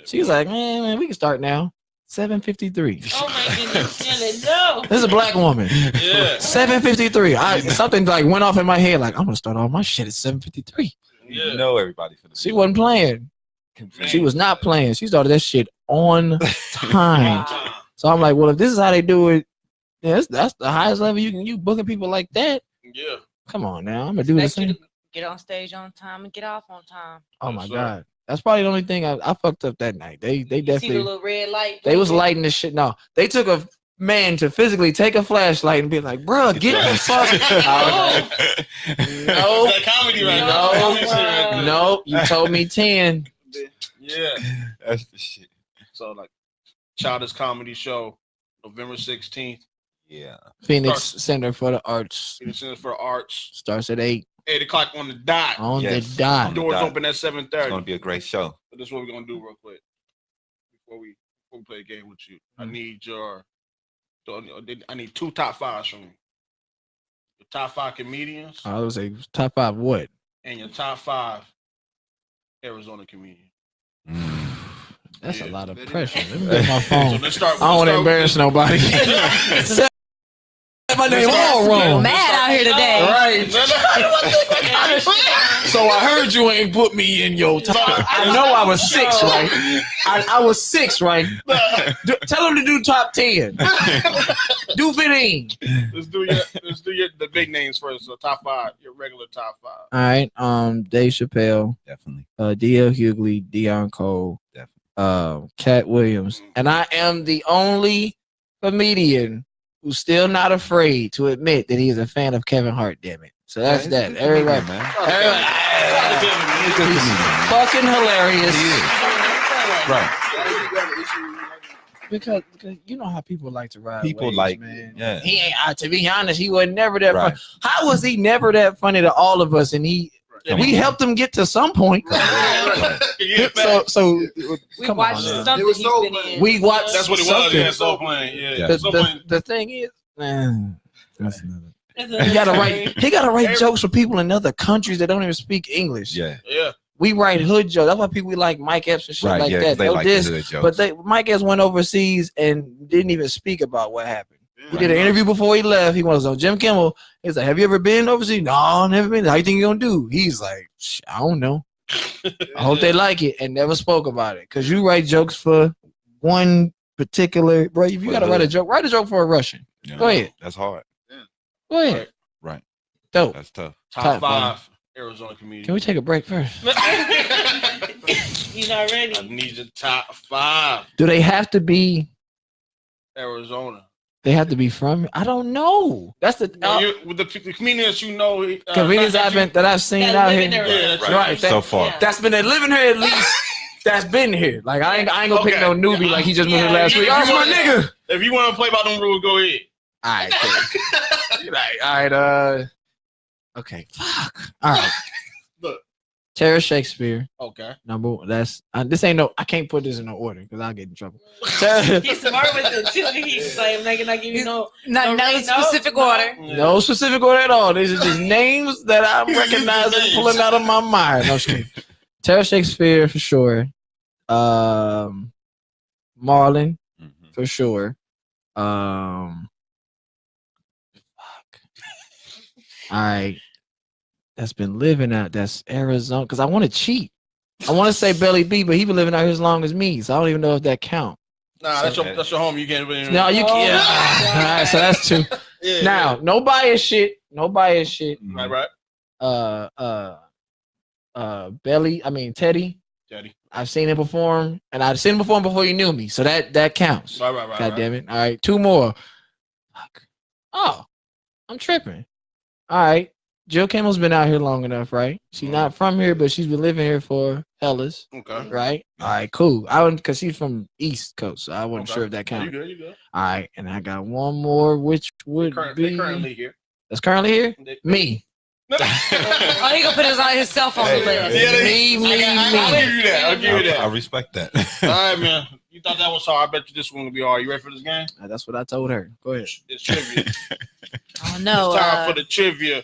She was like, man, we can start now. 7:53. Oh my goodness. Nelly, no. This is a black woman. Yeah. 7:53. Something like went off in my head. Like I'm gonna start all my shit at 7:53. Yeah. You know everybody for the She wasn't playing. She was not playing. She started that shit on time. So I'm like, well, if this is how they do it, yeah, that's the highest level you booking people like that. Yeah. Come on now, I'm gonna do the Expect you same. to get on stage on time and get off on time. Oh my Yes, sir. god, that's probably the only thing I fucked up that night. They You see the definitely little red light? they was blinking? lighting this shit. No, they took a man to physically take a flashlight and be like, bruh, get the fuck. I was No. That comedy right No. now. Comedy shit right like, there. nope, you told me 10. Yeah. That's the shit. So like, Childish Comedy Show, November 16th. Yeah. Phoenix Center for the Arts Phoenix Center for Arts. starts at 8 8:00 on the dot. on Yes. the dot. Doors dot. open at It's gonna 7:30. be a great show. So this is what we're gonna do real quick before we play a game with you. I need I need 2 top 5s from you. Your top 5 comedians I would say top 5 what? and your top 5 Arizona comedians. That's a Yeah. lot of pressure. Let me get my So phone. let's start. I don't want to embarrass nobody. My name all wrong. Mad out here today. Right. So I heard you ain't put me in your top. I know I was 6, right? I was 6, right? Tell him to do top 10. Do 15. Let's do the big names first. So top 5, your regular top 5. All right. Dave Chappelle, Definitely. D.L. Hughley, Deion Cole, Definitely. Cat Williams, and I am the only comedian who's still not afraid to admit that he's a fan of Kevin Hart. Damn it! So that's Yeah, that. he's a good Everybody, comedian, man. everybody, He's a good comedian. fucking hilarious. He is. Right. Because you know how people like to ride. People waves, like, man. yeah. He ain't. To be honest, he was never that Right. funny. How was he never that funny to all of us? And we helped him get to some point. So We come watched on, man. something It was he's so been funny. in. We watched. That's what it was. something. Yeah, Soul Plane. Yeah. Yeah. Soul Plane. The thing is, man, that's another. He He gotta write jokes for people in other countries that don't even speak English. Yeah. Yeah. we write hood jokes. That's why people like Mike Epps and shit Right, like yeah, 'cause that. they They'll like the diss, hood jokes. but Mike Epps went overseas and didn't even speak about what happened. He did an Right. interview before he left. He was on Jim Kimmel. He's like, "Have you ever been overseas?" No, never been. How you think you gonna do? He's like, I don't know. I hope they like it, and never spoke about it. Cause you write jokes for one particular, bro. If you For gotta the write hood. a joke for a Russian. You know, Go ahead. That's hard. Go ahead. Right. Dope. That's tough. Top Top 5 Arizona comedians. Can we take a break first? You're not ready. I need the top 5 Do they have to be? Arizona. They have to be from? I don't know. That's the With the comedians you know. comedians that I've seen That out live here. in there. Yeah, that's Right. So far. Yeah. That's been living here at least. That's been here. Like I ain't gonna pick Okay. no newbie like he just moved here Yeah. last week. Yeah. Oh, it's my nigga. If you want to play by them rules, go ahead. All right. Cool. All right. Okay. Fuck. All right. Look. Tara Shakespeare. Okay. Number one. That's this ain't no. I can't put this in no order because I'll get in trouble. Tara, He's smart with it too. He's like, I'm not giving you no. Not No, no no, specific no. order. no specific order at all. These are just names that I'm recognizing, pulling out of my mind. No, just kidding. Tara Shakespeare for sure. Marlon Mhm. for sure. Fuck. All right. That's been living out. That's Arizona. Because I want to cheat. I want to say Belly B, but he been living out here as long as me, so I don't even know if that count. Nah, that's your home. You can't really. No, you can't. All right, so that's two. Yeah, Now, no bias shit. No bias shit. yeah. Right. Belly. I mean Teddy. Daddy. I've seen him perform, and I've seen him perform before you knew me, so that counts. Right. God damn it! All right, two more. Fuck. Oh, I'm tripping. All right, Jill Kimmel's been out here long enough, right? She's not from here, but she's been living here for hellas, Okay. right? All right, cool. I wouldn't, cause she's from East Coast, so I wasn't Okay. sure if that You counted. good? You good? All right, and I got one more, which would They be currently here. that's currently here. Me. Oh, he gonna put his cell phone on the list. Yeah, Me. I'll give you that. I'll give you I that. respect that. All right, man. You thought that was hard. I bet you this one will be hard. You ready for this game? That's what I told her. Go ahead. It's trivia. Oh no. It's time for the trivia.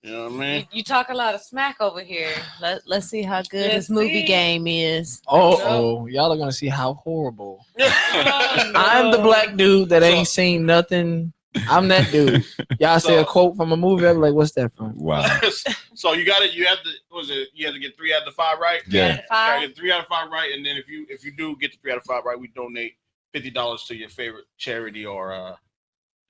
You know what I mean? You talk a lot of smack over here. Let's see how good Let's this movie see. game is. Oh, y'all are gonna see how horrible. Oh, no. I'm the black dude that ain't seen nothing. I'm that dude. Y'all say a quote from a movie. I'm like, what's that from? Wow. So you got it. You have to. What was it? You have to get 3 out of 5 right. Yeah. You gotta get 3 out of 5 right, and then if you do get the 3 out of 5 right, we donate $50 to your favorite charity or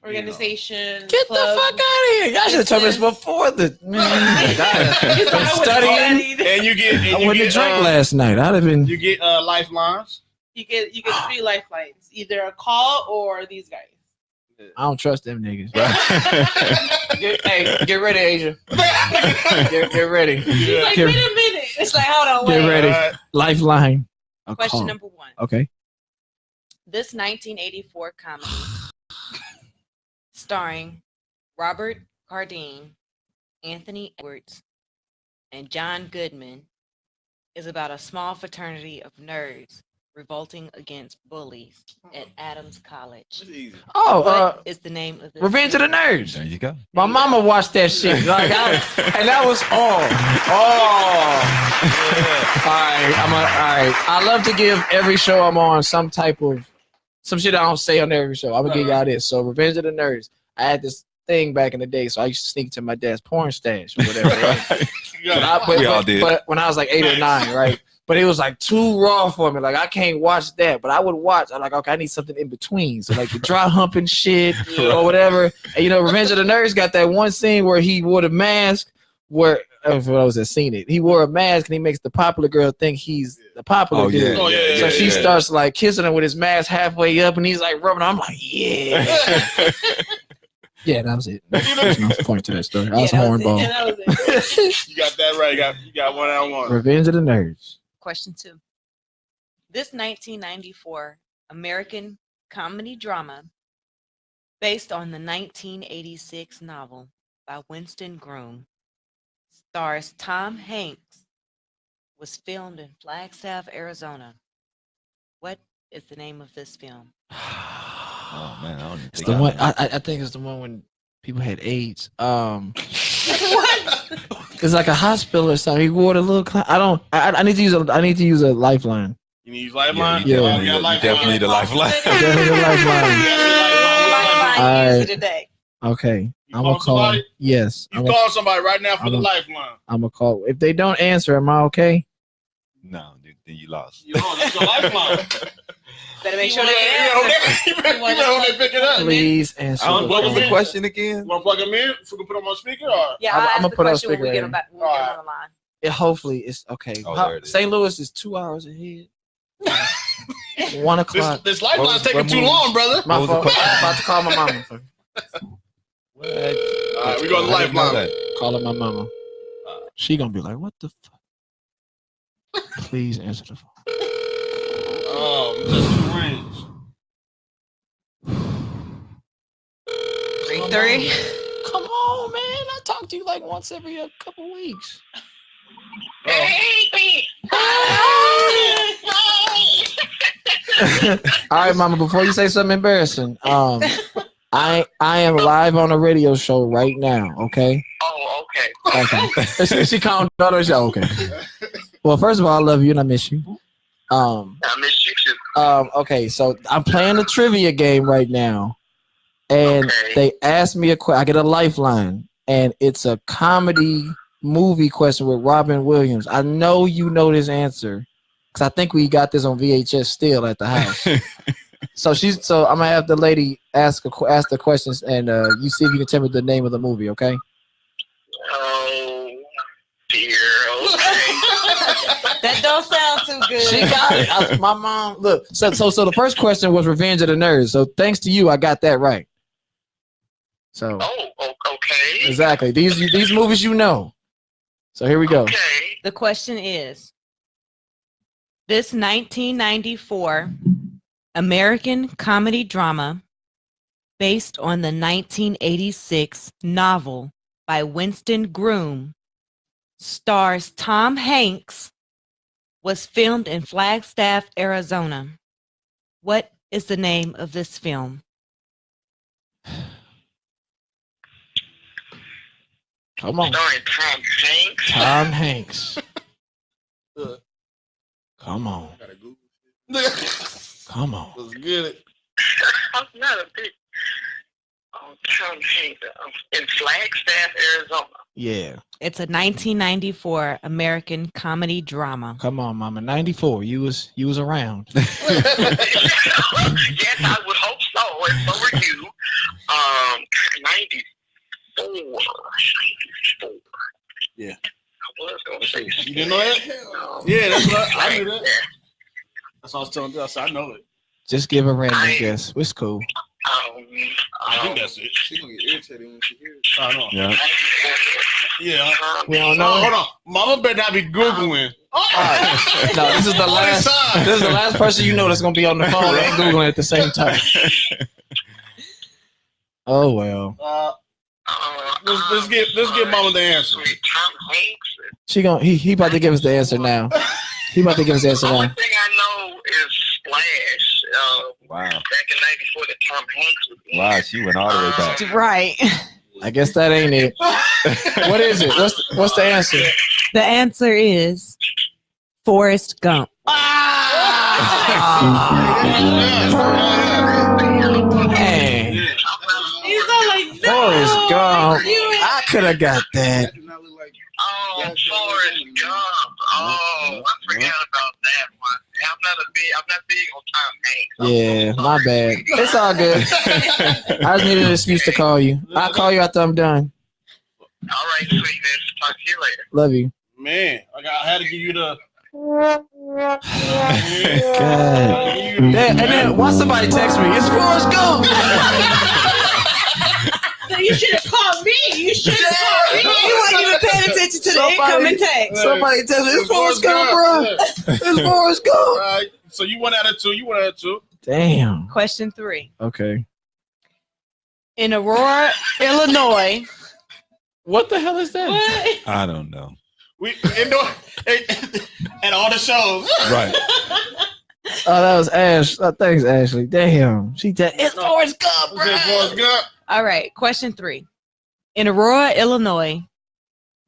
Organization. Get the fuck out of here! Y'all should have told me this before the man. I've been studying. and you get. And I you went to get, drink last night. I'd have been. You get lifelines. You get 3 lifelines. Either a call or these guys. I don't trust them niggas. Hey, Get ready, Asia. Get ready. He's like, Get- wait a minute. It's like, hold on, Get wait. ready. Lifeline. A Question call. number 1. Okay. This 1984 comedy, starring Robert Carradine, Anthony Edwards, and John Goodman, is about a small fraternity of nerds revolting against bullies at Adams College. Oh, What is the name of this? Revenge of the Nerds. There you go. My mama watched that shit. Like, and that was all. All right. I love to give every show I'm on some shit I don't say on every show. I'm gonna give y'all this. So, Revenge of the Nerds. I had this thing back in the day, so I used to sneak to my dad's porn stash or whatever. Right? We all did. But when I was like 8 or 9, right? But it was like too raw for me. Like I can't watch that. But I would watch. I'm like, okay, I need something in between. So like the dry humping shit or whatever. And Revenge of the Nerds got that one scene where he wore the mask. Where for those that seen it, he wore a mask and he makes the popular girl think he's the popular dude. Oh, yeah, So she yeah. starts like kissing him with his mask halfway up, and he's like rubbing. I'm like, yeah. Yeah, that was it. That's no point to that story. I was hornball. And that was it. You got that right. You got 1 out of 1. Revenge of the Nerds. Question 2. This 1994 American comedy drama, based on the 1986 novel by Winston Groom, stars Tom Hanks, was filmed in Flagstaff, Arizona. What is the name of this film? Oh man, I don't even It's think the I one. know. I think it's the one when people had AIDS. What? It's like a hospital or something. He wore the little. I need to use a. I need to use a lifeline. You need lifeline? You Yeah. definitely need a lifeline. Definitely a lifeline. Lifeline All use right. it today. Okay. You I'm gonna call call. somebody? Yes. You call somebody right now for the I'm lifeline. gonna call. If they don't answer, am I okay? No, then you lost. You know, that's your lifeline. Better make You sure wanna- they you answer. know they pick it up. Please answer. the What was the phone. question again? Want to plug him in? So we can put him on speaker? Or? Yeah, I'm I'll ask gonna the put on question when we speaker get in. them back. When we get them on the line. Hopefully it's okay. Oh, there it is. St. Louis is 2 hours ahead. 1 o'clock. This lifeline's taking what too movie? long, brother. My What was the phone. I'm about to call my mama. What? All right, we go to I didn't know lifeline. that. Calling my mama. She gonna be like, "What the fuck?" Please answer the phone. Oh, just 2 rings. 3-3. Come on, man. I talk to you like once every couple weeks. All right, mama. Before you say something embarrassing, I am live on a radio show right now. Okay. Oh, okay. Okay. She calmed down her show. Okay. Well, first of all, I love you and I miss you. I miss you too. Okay. So I'm playing a trivia game right now, and Okay. they asked me a question. I get a lifeline, and it's a comedy movie question with Robin Williams. I know you know this answer because I think we got this on VHS still at the house. So I'm gonna have the lady ask the questions, and you see if you can tell me the name of the movie. Okay. Oh, dear. Okay. That don't sound too good. She got it. My mom. Look. So the first question was Revenge of the Nerds. So thanks to you, I got that right. So Okay. exactly these movies you know. So here we go. Okay. The question is, this 1994 American comedy drama based on the 1986 novel by Winston Groom stars Tom Hanks, was filmed in Flagstaff, Arizona. What is the name of this film? Come on. Starring Tom Hanks. Tom Hanks. Come on. Come on. Let's get it. I'm not a big. Oh, Tom Hanks. In Flagstaff, Arizona. Yeah. It's a 1994 American comedy drama. Come on, mama. 94. You was around. Yes, I would hope so. And so were you. 94. Yeah. I was going to say. You didn't know that? Yeah, that's what I knew that. That's what I was telling you. I said, I know it. Just give a random guess. It's cool. I think that's it. She gonna get irritated when she hears I know. Yeah. Yeah. We don't know. Hold on. Mama better not be Googling. All right. No, this is the last. time. This is the last person you know that's gonna be on the phone and Googling at the same time. Oh well. Let's get Mama the answer. Tom Hanks. He about to give us the answer now. He about to give us the answer The only now. thing I know is Splash. Wow. Back in '94, that Tom Hanks was in. Wow, she went all the way back. Right. I guess that ain't it. What is it? What's the answer? The answer is Forrest Gump. Man, He's all like, Forrest Gump. I could have got that. Oh, Forrest Gump. Oh, I forgot about that one. I'm not big on Tom Hanks. Yeah, my bad. It's all good. I just needed an excuse to call you. I'll call you after I'm done. All right, sweetness. Talk to you later. Love you. Man, I had to give you the. God. And then once somebody texts me, it's Forrest Gump. You should have called me. You should have called me. You weren't even paying attention to the incoming text. Somebody tell me it's Forrest Gump, bro. It's Forrest Gump. All right. So you went at it too. Damn. Question 3. Okay. In Aurora, Illinois. What the hell is that? I don't know. We at all the shows. Right. Oh, that was Ash. Thanks, Ashley. Damn. It's Forrest Gump, bro. Forrest Gump. All right. Question 3. In Aurora, Illinois,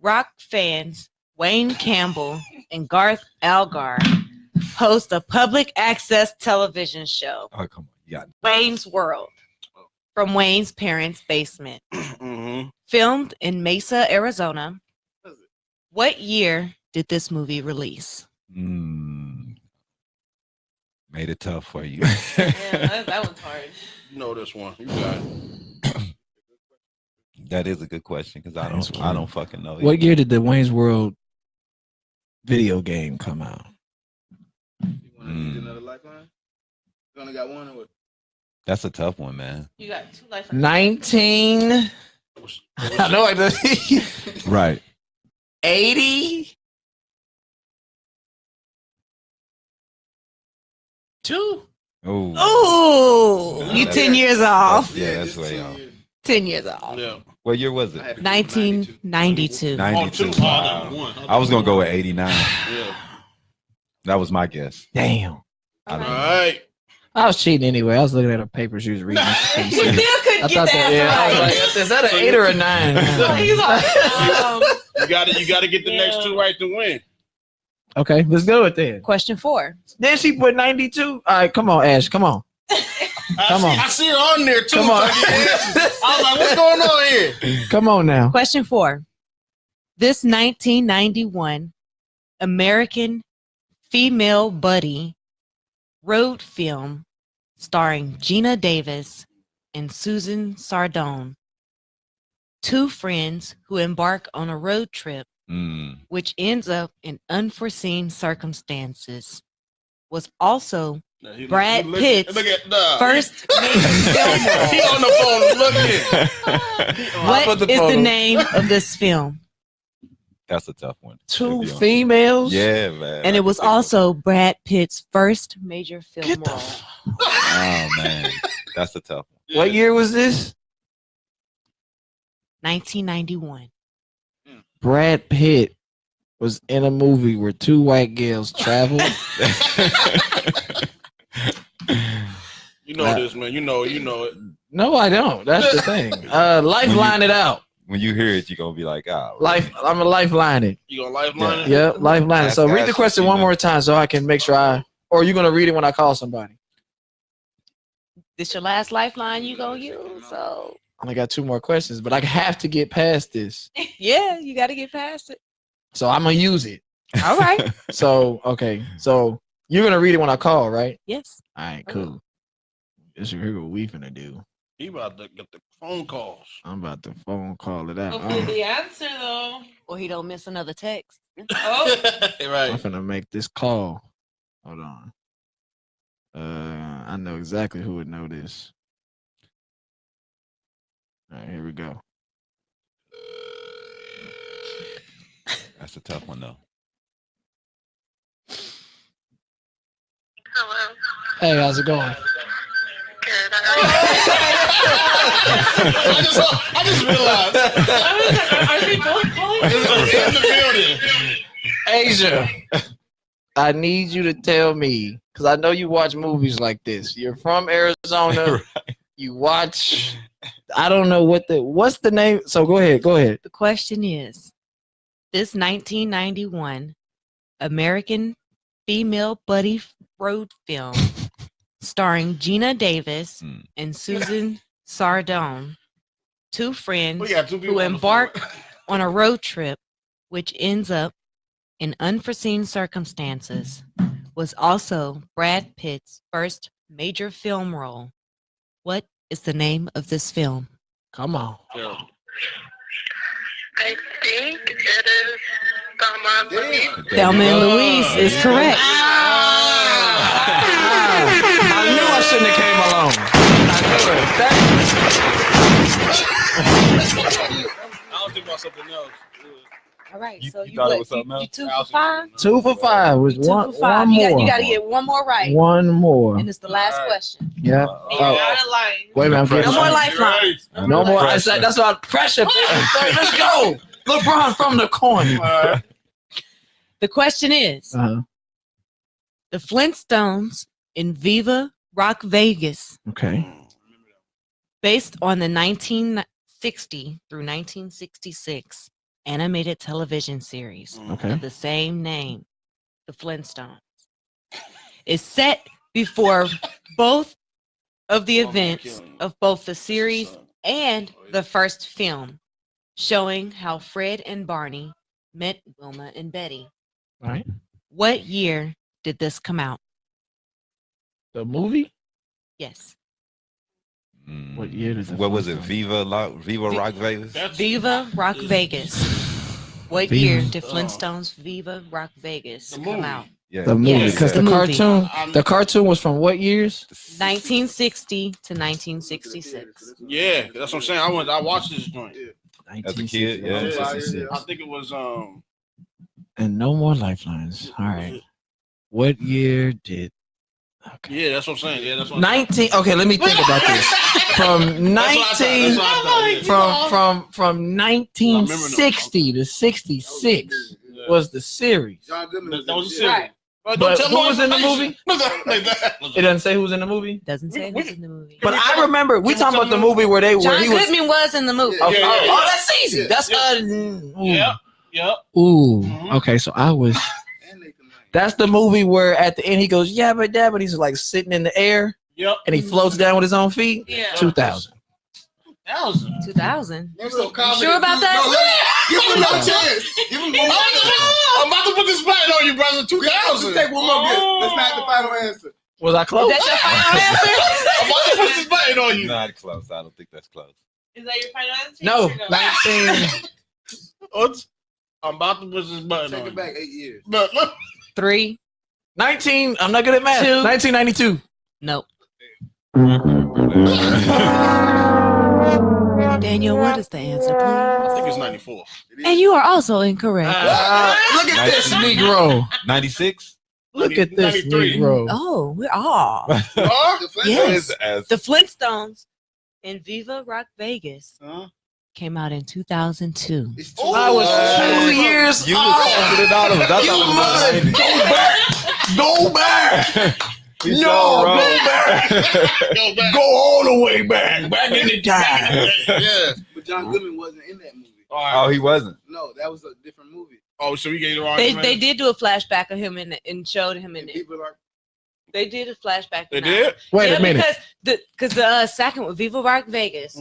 rock fans Wayne Campbell and Garth Algar host a public access television show, Oh, come on. Yeah. Wayne's World, from Wayne's parents' basement. Mm-hmm. Filmed in Mesa, Arizona. What year did this movie release? Made it tough for you. Yeah, that one's hard. You know this one. You got it. That is a good question because I don't fucking know. What year did the Wayne's World video game come out? You want to use another lifeline? You only got one or what? That's a tough one, man. You got 2 lifelines. 19. I know I did. Right. 80. 2. Oh. Oh, you 10 years off. Yeah, that's way off. 10 years off. Yeah. What year was it? 1992. 92. Oh, two. Wow. I was gonna go with 89. Yeah. That was my guess. Damn. All right. I was cheating anyway. I was looking at a paper she was reading. You still couldn't I get thought that that. Yeah, I was right. like, is that an 8 or a 9? He's like, You got to get the next two right to win. Okay, let's go with it. Question 4. Then she put 92. All right, come on, Ash. Come on. Come on. I see her on there too. Come on. I was like, what's going on here? Come on now. Question 4. This 1991 American female buddy road film starring Gina Davis and Susan Sarandon, two friends who embark on a road trip which ends up in unforeseen circumstances, was also Brad Pitt's first major film role. He on the phone looking. What is the name of this film? That's a tough one. Two females? Yeah, man. And it was also Brad Pitt's first major film role. Oh, man. That's a tough one. What year was this? 1991. Brad Pitt was in a movie where two white girls traveled. You know this, man. You know it. No, I don't. That's the thing. Lifeline it out. When you hear it, you're going to be like, oh. I'm a lifeline it. You gonna lifeline it? Yeah, lifeline it. So read the That's question one more time so I can make sure or you're going to read it when I call somebody. This your last lifeline you gonna use? So I only got 2 more questions, but I have to get past this. yeah, you got to get past it. So I'm going to use it. All right. So, okay. So you're going to read it when I call, right? Yes. All right, cool. This is what we finna do. He about to get the phone calls. I'm about to phone call it out. hopefully the answer though. Or he don't miss another text. Oh, I'm Right. finna make this call. Hold on. I know exactly who would know this. All right, here we go. That's a tough one, though. Hello. Hey, how's it going? Good. I just realized I was like, are they both calling? in the building. Asia, I need you to tell me, because I know you watch movies like this. You're from Arizona. Right. You watch, I don't know what's the name? So go ahead. The question is, this 1991 American female buddy road film starring Gina Davis and Susan Sarandon, two friends We got 2 people who on the embark phone. on a road trip which ends up in unforeseen circumstances, was also Brad Pitt's first major film role. What is the name of this film? Come on. Yeah. I think it is Thelma and Louise. Thelma and Louise is correct. I knew I shouldn't have came along. I was thinking about something else. All right, You- so you you, thought it what, was something else? you 2 for 5? 2 for 5 was Two one. for 5. One You more. got to get one more right, One more. and it's the last All right. question. Yeah. And you're out of line. Wait a minute. I'm No getting more some- lifelines. No more. That's why pressure. Let's go. LeBron from the corner. The question is, Uh-huh. the Flintstones in Viva Rock Vegas, Okay. based on the 1960 through 1966 animated television series Okay. of the same name, The Flintstones, is set before both of the events of both the series and the first film, showing how Fred and Barney met Wilma and Betty. All right. What year did this come out? The movie? Yes. What year does it? What was it? Viva Rock Vegas? Viva Rock Vegas. What Viva. year did Flintstones Viva Rock Vegas come out? Yeah. The movie, Yes, because the the movie. cartoon was from what years? 1960 to 1966. Yeah, that's what I'm saying. I watched this joint. As a kid, yeah. I think it was And no more lifelines. All right. What year did? Okay. Yeah, that's what I'm saying. Yeah, that's what 19. Okay, let me think about this. From 19 from 1960 to 66 was the series. John Goodman that was a in series. it. But who was in the movie? It doesn't say who was in the movie. Doesn't say who's in the movie. But I remember we talking about the movie where he John was. Goodman was in the movie. Oh, that's easy. That's Yep. Ooh. Okay, so I was. That's the movie where at the end he goes yabba dabba. He's like sitting in the air. Yep. And he floats down with his own feet. Yeah. 2000. 2000. You're so You confident. sure about that? No, give him no chance. Give him one more chance. I'm about to put this button on you, brother. 2000. Let's take one more guess. That's not the final answer. Was I close? Is that your final answer? I'm about to put this button on you. Not close. I don't think that's close. Is that your final answer? No. Sure 19. I'm about to push this button Take on it you. back 8 years. Look. 3. 19. I'm not good at math. 2. 1992. Nope. Daniel, what is the answer, I please? think it's 94. And you are also incorrect. Look at this Negro. 96? Look at this 93. Negro. Oh, we're off. The Flintstones. Yes. The Flintstones in Viva Rock Vegas came out in 2002. It's I was 2 years You old. was talking about him. That's You all mother, go back. Go back. No, go back. Go back. Go all the way back. Back in the time. Yeah. But John Goodman wasn't in that movie. All right. Oh, he wasn't. No, that was a different movie. Oh, so we gave the wrong They information? did do a flashback of him and showed him in And it. people like, They did a flashback. They now. did? Wait a minute. Because the second with Viva Rock Vegas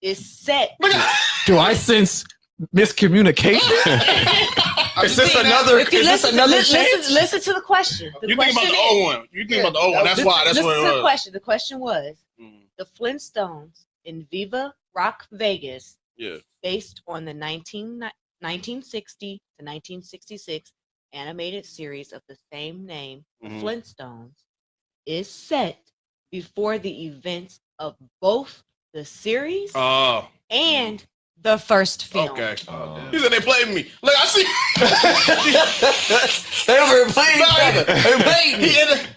is set. Do I sense miscommunication? Is this another? If you Is this another chance? listen to the question. The You think about question the is- old one. You think about the old one. That's why. That's listen what to it the was. question. The question was the Flintstones in Viva Rock Vegas, Yeah. based on the 1960 to 1966 animated series of the same name, The Mhm. Flintstones, is set before the events of both the series Oh. and the first film. Okay. He said they played me. Look, I see. They were playing each other. They played me.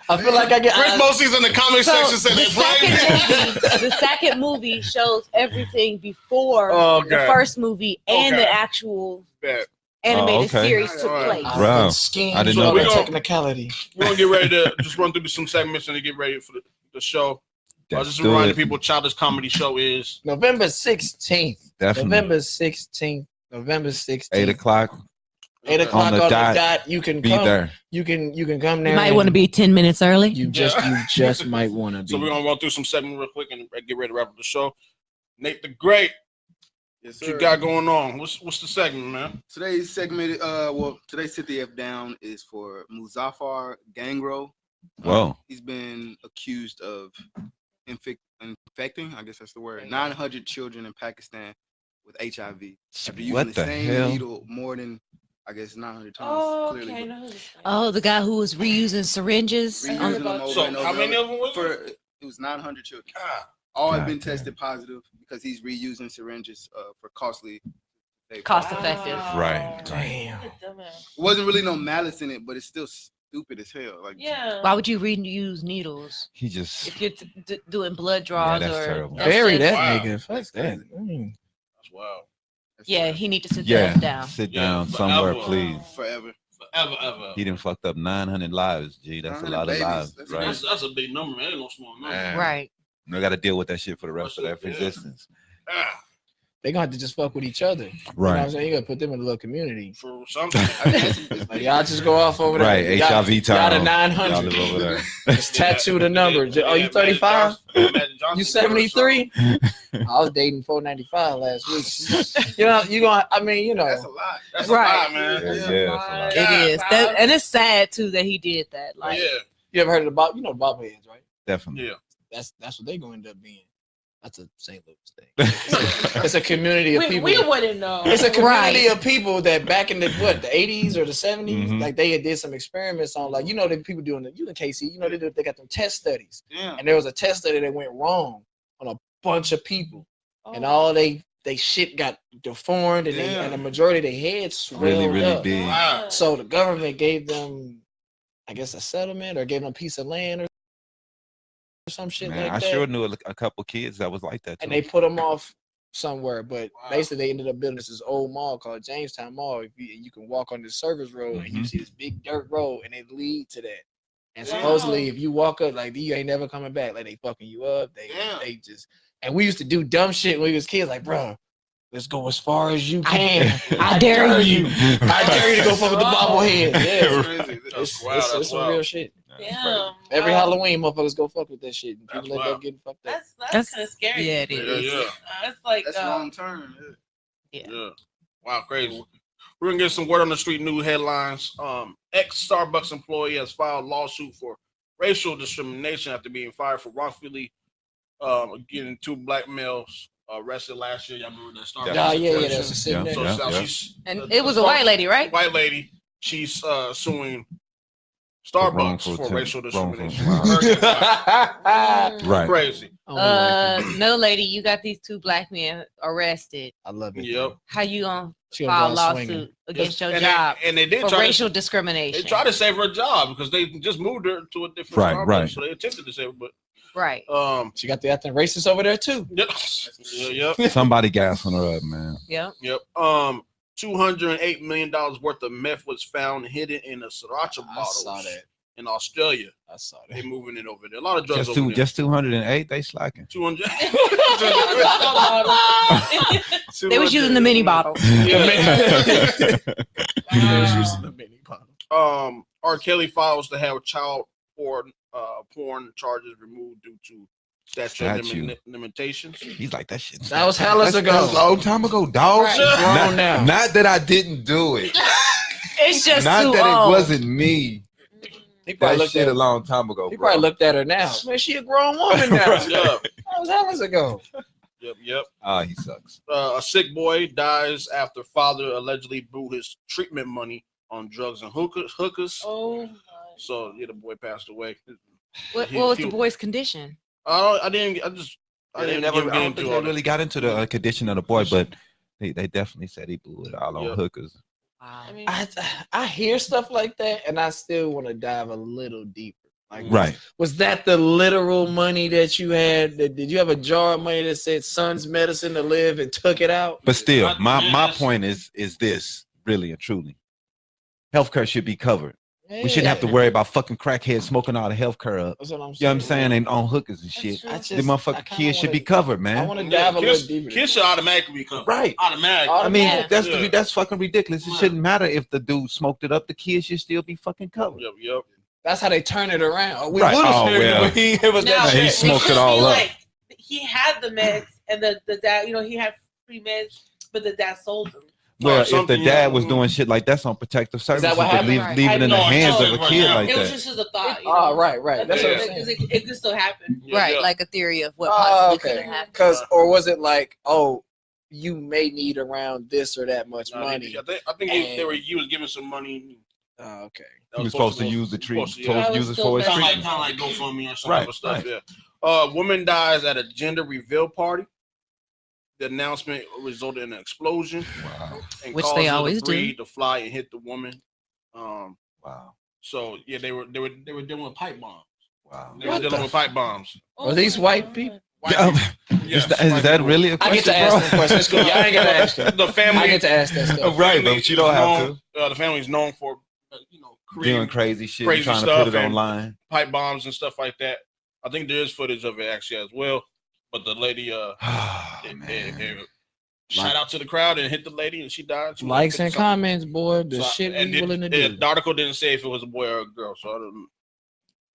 I feel like I get. Chris Mosley's in the comment So section said they played me. the second movie shows everything before Okay. the first movie and Okay. the actual Bet. animated okay. series took place. Wow. I didn't know we that. gonna- Technicality. We're going to get ready to just run through some segments and get ready for the show. Let's Just do reminding it. people, Childish Comedy Show is November 16th. Definitely. November 16th. November 16th. 8 o'clock. 8 o'clock On on the the dot. dot. You can Be come. there. You can come there. You might and want to be 10 minutes early. You just might want to be. So we're gonna run through some segments real quick and get ready to wrap up the show. Nate the Great, yes, what you sir. got going on? What's the segment, man? Today's segment, today's Sit the F Down is for Muzaffar Gangro. Whoa. He's been accused of infecting, I guess that's the word, 900 children in Pakistan with HIV. After using What the the same hell? needle more than, I guess, 900 times. Oh, clearly, okay. I but know who this is. Oh, the guy who was reusing syringes. reusing them over So and over how many and of them was over. it? It was 900 children. God. All have God been damn. tested positive because he's reusing syringes for costly. Cost effective. Right. Damn. What a dumbass. Wasn't really no malice in it, but it's still stupid as hell. Like, Yeah. Why would you reuse needles He just. if you're doing blood draws that's or terrible. Bury that Wow. nigga. Fuck that. Mm. That's wild. that's Yeah, forever. he need to sit Yeah. down. Sit Yeah, down forever. somewhere, please. Forever. Forever, ever. He done fucked up 900 lives, G. That's a 900 lot of babies. lives, That's right? That's a big number, man. Ain't no small number. Man. Right. They got to deal with that shit for the rest of their Yeah. existence. Ah. they gonna have to just fuck with each other. You know what I'm saying? You gotta put them in a little community. For something. Like, y'all just go off over there. Right, Y'all, HIV time. Y'all the Y'all 900. live over there. Just tattoo the number. Oh, you 35? You 73? I was dating 495 last week. You know, you gonna. I mean, you know. That's a lot. That's Right. a lot, man. Yeah, it's a lot. It is. That, and it's sad too that he did that. Like, Yeah. You ever heard of the Bob? You know the bobbleheads, right? Definitely. Yeah. That's what they gonna end up being. That's a St. Louis thing. It's a community of people. We wouldn't know. It's a community of people that back in the 80s or the 70s, Mhm. like they did some experiments on, like, you know, the people doing you in KC, you know, they got them test studies, Yeah. and there was a test study that went wrong on a bunch of people, and Oh. all they shit got deformed, and, Yeah. and the majority of their heads swelled Really, really up. big. Wow. So the government gave them, I guess, a settlement or gave them a piece of land or some shit Man, like I that. sure knew a couple kids that was like that too. And they put them off somewhere, but Wow. basically they ended up building this old mall called Jamestown Mall. If you can walk on this service road and you Mhm. see this big dirt road, and it lead to that. And Wow. supposedly, if you walk up, like, you ain't never coming back. Like, they fucking you up. They just. And we used to do dumb shit when we was kids. Like, bro, let's go as far as you can. I dare you. I dare you to go fuck with the bobblehead. Yeah, Crazy. it's some real shit. Damn. Every wow. Halloween, motherfuckers go fuck with that shit. And That's people end up wild. getting fucked up. That's kind of scary. Yeah, it Yeah, is. yeah. It's like That's long term. Yeah. Wow, crazy. We're gonna get some word on the street news headlines. Ex Starbucks employee has filed lawsuit for racial discrimination after being fired for wrongfully getting 2 black males arrested last year. Y'all remember that Starbucks? Yeah, situation? that's a sitting there. So Yeah, now yeah. she's And it was a white lady, right? white lady. She's suing Starbucks wrongful for temp- racial discrimination. wrongful- Right. Crazy. No, lady, you got these 2 black men arrested. I love it. Yep. How you gonna She file a gonna go out lawsuit swinging. against your And job they did for try racial to, discrimination? they tried to save her job because they just moved her to a different Right, Starbucks. right. So they attempted to save her, but Right. She got the ethnic racist over there too. Yep. Yep. Somebody gassing her up, man. Yep. Yep. $208 million worth of meth was found hidden in a sriracha I bottle saw that. in Australia. I saw They that. moving it over there. A lot of drugs Just over there. just 208. They slacking. 200. They was using the mini bottle. R. Kelly files to have child porn charges removed due to statute limitations. He's like that shit. That was hella ago. That was a long time ago, dog. Right. Not, Grown now. not that I didn't do it. It's just Not too that old. it wasn't me. He probably That looked shit at a long time ago, He bro. probably looked at her now. Man, she a grown woman now. Right. Yeah. That was hella ago. Yep. Ah, he sucks. A sick boy dies after father allegedly blew his treatment money on drugs and hookers. Oh, So yeah, the boy passed away. What He- was he- the boy's condition? I didn't I get don't into think they all that. really got into the condition of the boy, but they definitely said he blew it all on Yeah. hookers. Wow. I mean, I hear stuff like that, and I still want to dive a little deeper. Like, Right. was that the literal money that you had? Did you have a jar of money that said "son's medicine to live" and took it out? But still, I- my yes. point is this, really and truly. Healthcare should be covered. We shouldn't have to worry about fucking crackheads smoking all the healthcare up. That's what I'm You know what saying. I'm saying? And on hookers and shit. true. I just, The motherfucking I kinda kids should be wanna- covered, I man. want to Yeah, dive a little deeper. kids should automatically be covered. Right. Automatic. I mean, Yeah. that's fucking ridiculous. It Yeah. shouldn't matter if the dude smoked it up. The kids should still be fucking covered. Yep. That's how they turn it around. Oh, we Right. would've Oh, said it well. when it was No, that he shit. it smoked could it all be up. like he had the meds and the dad, he had free meds, but the dad sold them. Well, if the something, dad yeah. was doing shit like that's on protective services, that what but happened? leave, Right. leave it in the No, hands no, of a right kid now. like It was that. just a thought. Oh, right. That's what I'm Yeah. saying. It could still happen. Yeah, Right, yeah. like a theory of what Oh, possibly okay. could have happened. Or was it like, oh, you may need around this or that much No, money? I think he was giving some money. Oh, okay. That He was supposed to use the treat, supposed to, supposed to yeah. use it for his That was treatment. kind of like GoFundMe or some Right, type of stuff. right. Yeah. Woman dies at a gender reveal party. The announcement resulted in an explosion Wow, and Which caused they the always debris do. to fly and hit the woman. wow, So yeah, they were dealing with pipe bombs. wow. They were dealing with pipe bombs. Are these white people? Yes, Is that really a I question, get to ask them questions. bro? Y'all ain't got to ask them. The family. I get to ask that stuff. Right, but you don't have to. The family's known for Doing creating crazy shit, crazy trying to stuff put it and- online. pipe bombs and stuff like that. I think there is footage of it actually as well. But the lady, Oh, they man. shot out to the crowd and hit the lady, and she died. She Likes and comments, boy. The shit we willing to do. The article didn't say if it was a boy or a girl, so I don't.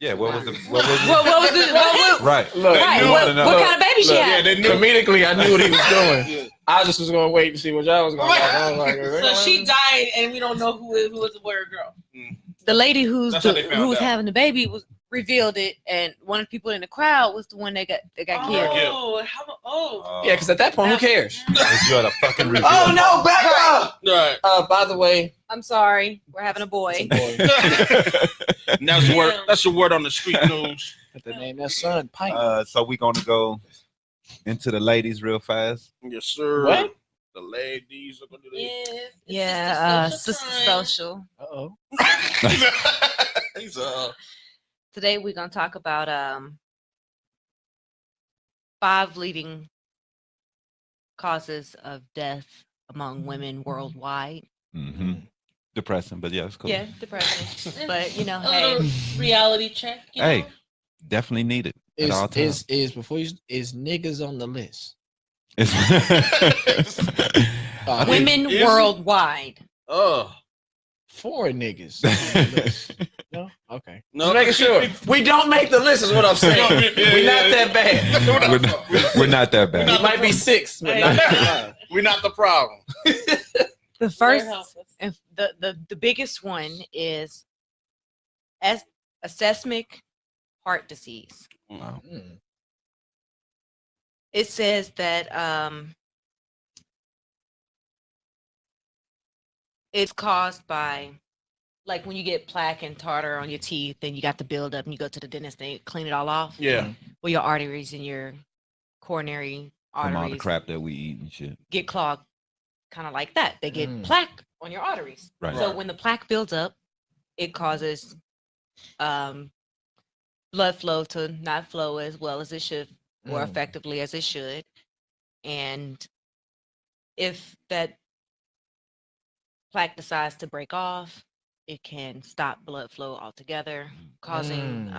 Yeah, what was the? What was it? Right. Look, Right. What kind of baby she had? Yeah, they knew. Comedically, I knew what he was doing. I just was gonna wait to see what y'all was gonna. I was like, So she died, and we don't know who was a boy or girl. The lady who That's how they was found out. having the baby revealed it, and one of the people in the crowd was the one that got killed. Yeah, because at that point, who cares? You had a fucking review. Oh no, back up! Right. By the way, I'm sorry, we're having a boy. That's your word on the street news. Have to name that son Pike. So we gonna go into the ladies real fast. Yes, sir. What? The ladies are gonna do this. Yeah, sister social. Uh-oh. Today we're gonna talk about 5 leading causes of death among women worldwide. Mm-hmm. Depressing, but yeah, it's cool. Yeah, depressing. But A hey, little reality check. Hey, definitely needed at all times. Is niggas on the list? women worldwide. Oh. 4 niggas on the list. No? Okay. No. Just making sure. We don't make the list is what I'm saying. We're not that bad. We're not that bad. We might be 6, but not 5. We're not the problem. The first and the biggest one is ischemic heart disease. Wow. It says that it's caused by, like, when you get plaque and tartar on your teeth, then you got the buildup, and you go to the dentist, and they clean it all off. Yeah. Well, your arteries and your coronary From all the arteries crap that we eat and shit. get clogged, kind of like that. They get plaque on your arteries. Right. So when the plaque builds up, it causes blood flow to not flow as well as it should, or effectively as it should. And if that plaque decides to break off, it can stop blood flow altogether, causing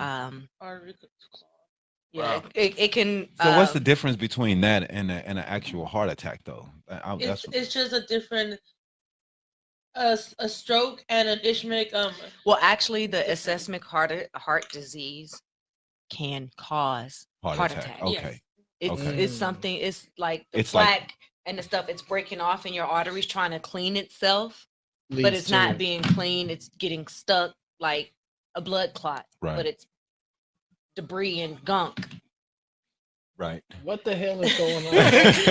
Wow. it can. So what's the difference between that and an actual heart attack, though? It's just a different a stroke and an ischemic. Well, actually, the ischemic heart disease can cause heart attack. Okay. It's something. It's like the It's plaque and the stuff. It's breaking off in your arteries, trying to clean itself, but it's not being clean. It's getting stuck like a blood clot, Right. but it's debris and gunk. Right. What the hell is going on?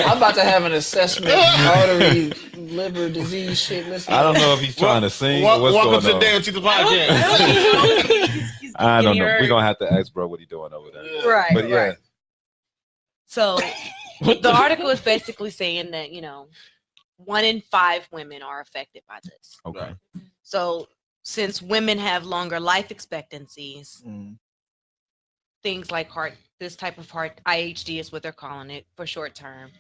I'm about to have an assessment artery liver disease shit. Listen, I don't know if he's trying to sing or what's Welcome going to on. DanYo&Tita podcast. I don't know. We're gonna have to ask bro what he's doing over there. Right. But yeah. Right. So the article is basically saying that 1 in 5 women are affected by this. Okay. So since women have longer life expectancies, things like this type of heart, IHD is what they're calling it for short term,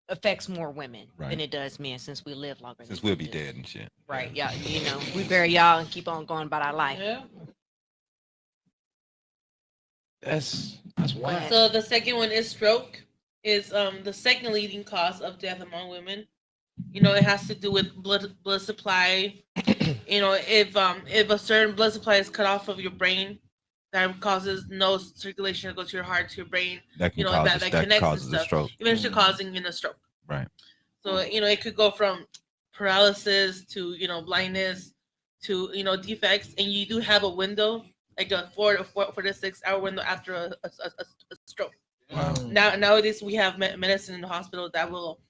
affects more women than it does men, since we live longer. Since we'll be dead and shit. Right. Yeah. We bury y'all and keep on going about our life. Yeah. That's wild. So the second one is stroke. Is the second leading cause of death among women. It has to do with blood supply. If a certain blood supply is cut off of your brain, that causes no circulation to go to your heart, to your brain. That can that connects causes and a stuff, stroke. eventually causing a stroke. Right. So it could go from paralysis to blindness to defects, and you do have a window, like a 4 to 6 hour window after a stroke. Wow. Nowadays we have medicine in the hospital that will,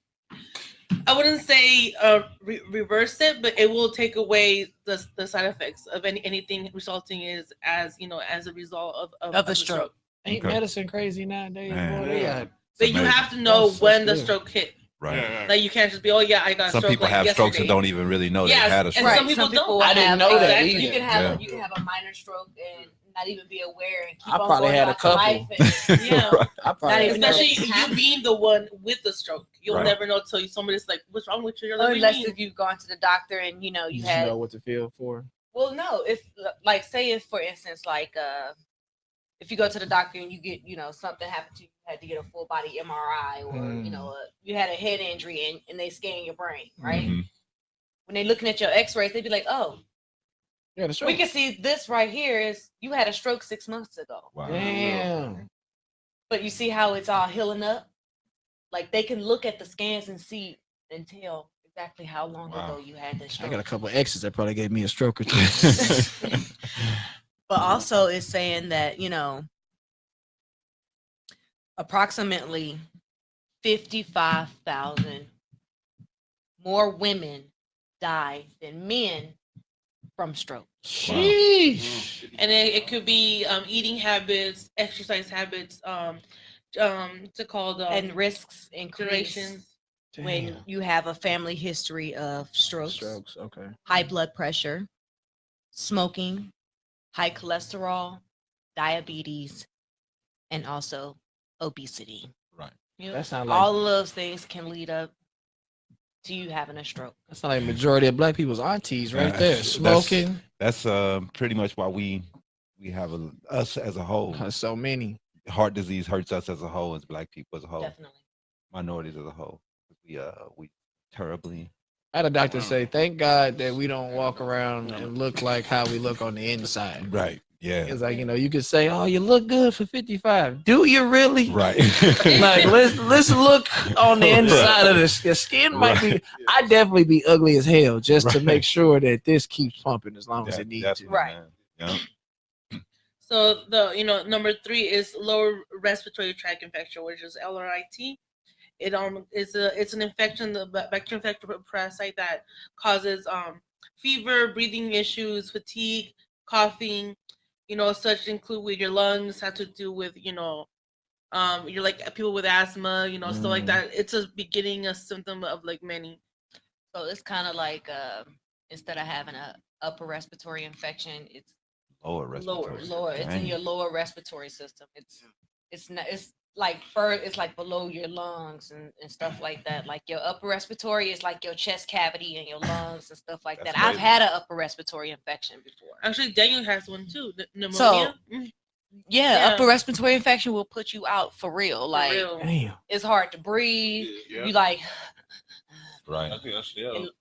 I wouldn't say reverse it, but it will take away the side effects of anything resulting as a result of the stroke. Ain't medicine crazy nowadays? Boy, but you have to know when the stroke hit. Right. Like you can't just be, I got a Some stroke. people have strokes and don't even really know they had a stroke. And some people don't. I didn't know that either. You can have a minor stroke and not even be aware and keep I on probably going had a about your couple. life and, I probably especially you being the one with the stroke, you'll never know till somebody's like, "What's wrong with you?" Unless if you've gone to the doctor and you had know what to feel for. Well, no, if like say if for instance like if you go to the doctor and you get, something happened to you, you had to get a full body MRI, or you had a head injury and they scan your brain, right? Mm-hmm. When they're looking at your X-rays, they'd be like, "Oh, Yeah, we can see this right here is you had a stroke 6 months ago." Wow. Damn. But you see how it's all healing up? Like they can look at the scans and see and tell exactly how long ago you had this I stroke. got a couple of exes that probably gave me a stroke or two. But also it's saying that, approximately 55,000 more women die than men from stroke. Sheesh. And it could be eating habits, exercise habits, to call the And risks increase durations. when you have a family history of strokes, Okay. high blood pressure, smoking, high cholesterol, diabetes, and also obesity. Right. That sounds like All of those things can lead up to you having a stroke. that's not like majority of black people's aunties right there. Smoking. That's pretty much why we have us as a whole. So many. Heart disease hurts us as a whole, as black people as a whole. Definitely. Minorities as a whole. We terribly. I had a doctor say, "Thank God that we don't walk around and look like how we look on the inside." Right. Yeah. It's like, you could say, "Oh, you look good for 55." Do you really? Right. Like, let's look on the inside of this. Your skin might be. I'd definitely be ugly as hell just to make sure that this keeps pumping as long as it needs to. Right. Yeah. So the number 3 is lower respiratory tract infection, which is LRIT. It's an infection, the bacterial infected parasite that causes fever, breathing issues, fatigue, coughing. Such include with your lungs, have to do with you're like people with asthma, stuff like that. It's a beginning, a symptom of like many. So it's kind of like instead of having a upper respiratory infection, it's Lower respiratory. lower. It's in your lower respiratory system. It's like it's like below your lungs and stuff like that. Like your upper respiratory is like your chest cavity and your lungs and stuff like that. I've had an upper respiratory infection before. Actually, DanYo has one too. Pneumonia. So yeah, upper respiratory infection will put you out for real. Like Damn. it's hard to breathe. Yeah. You like Right. I think that's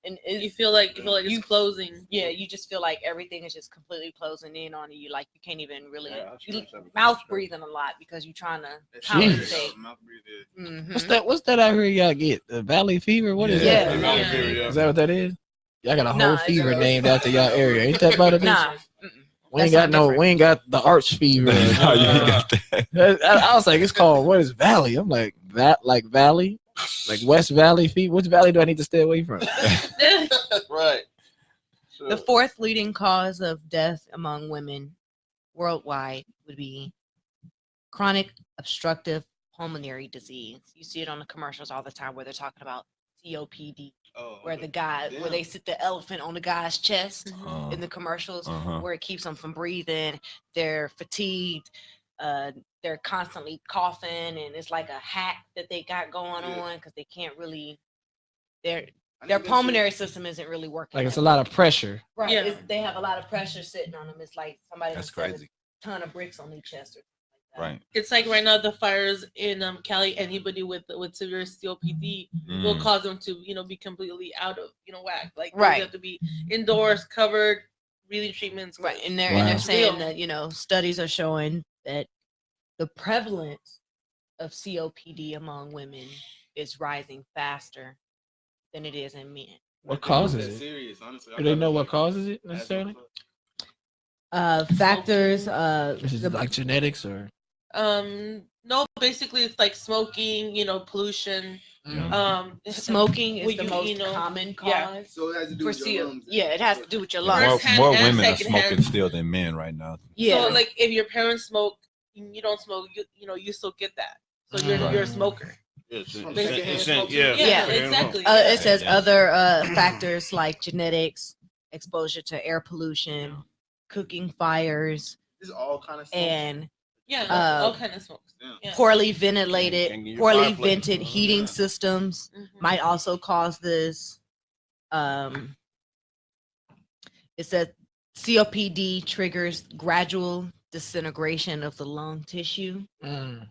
and you feel like it's closing. Yeah, you just feel like everything is just completely closing in on you. Like you can't even really Yeah, mouth breathing a lot because you're trying to compensate. What's that I hear y'all get? The valley fever? What is Yeah. that? Yeah. Is that what that is? Y'all got a whole Nah, fever named after y'all area. Ain't that about it? Nah. We ain't got we ain't got the arch fever. No, you ain't got that. I was like, it's called, what is valley? I'm like, like valley? Like West Valley fever? Which valley do I need to stay away from? Right. The fourth leading cause of death among women worldwide would be chronic obstructive pulmonary disease. You see it on the commercials all the time where they're talking about COPD, where where they sit the elephant on the guy's chest in the commercials, where it keeps them from breathing. They're fatigued. They're constantly coughing, and it's like a hack that they got going on because they can't really. Their pulmonary system isn't really working. Like it's a lot of pressure. Right. Yeah. They have a lot of pressure sitting on them. It's like somebody That's set crazy. a ton of bricks on their chest or something like that. Right. It's like right now the fires in Cali. Anybody with severe COPD will cause them to be completely out of whack. Like they have to be indoors, covered, breathing treatments. Right. And they're saying that studies are showing that the prevalence of COPD among women is rising faster than it is in men. What causes it? Serious, honestly. Do they know what causes it necessarily? Factors. Is it like genetics or? No, basically it's like smoking, pollution. Smoking is the most common cause. Yeah. So it has to do with your lungs. Yeah, it has to do with your lungs. More women are smoking still than men right now. Yeah. So like if your parents smoke, you don't smoke, you still get that. So you're a smoker. Yeah. Exactly. It says other factors like genetics, exposure to air pollution, cooking fires, This is all kind of stuff. and all kind of smokes. Yeah. poorly vented heating systems might also cause this. It says COPD triggers gradual disintegration of the lung tissue. Mm.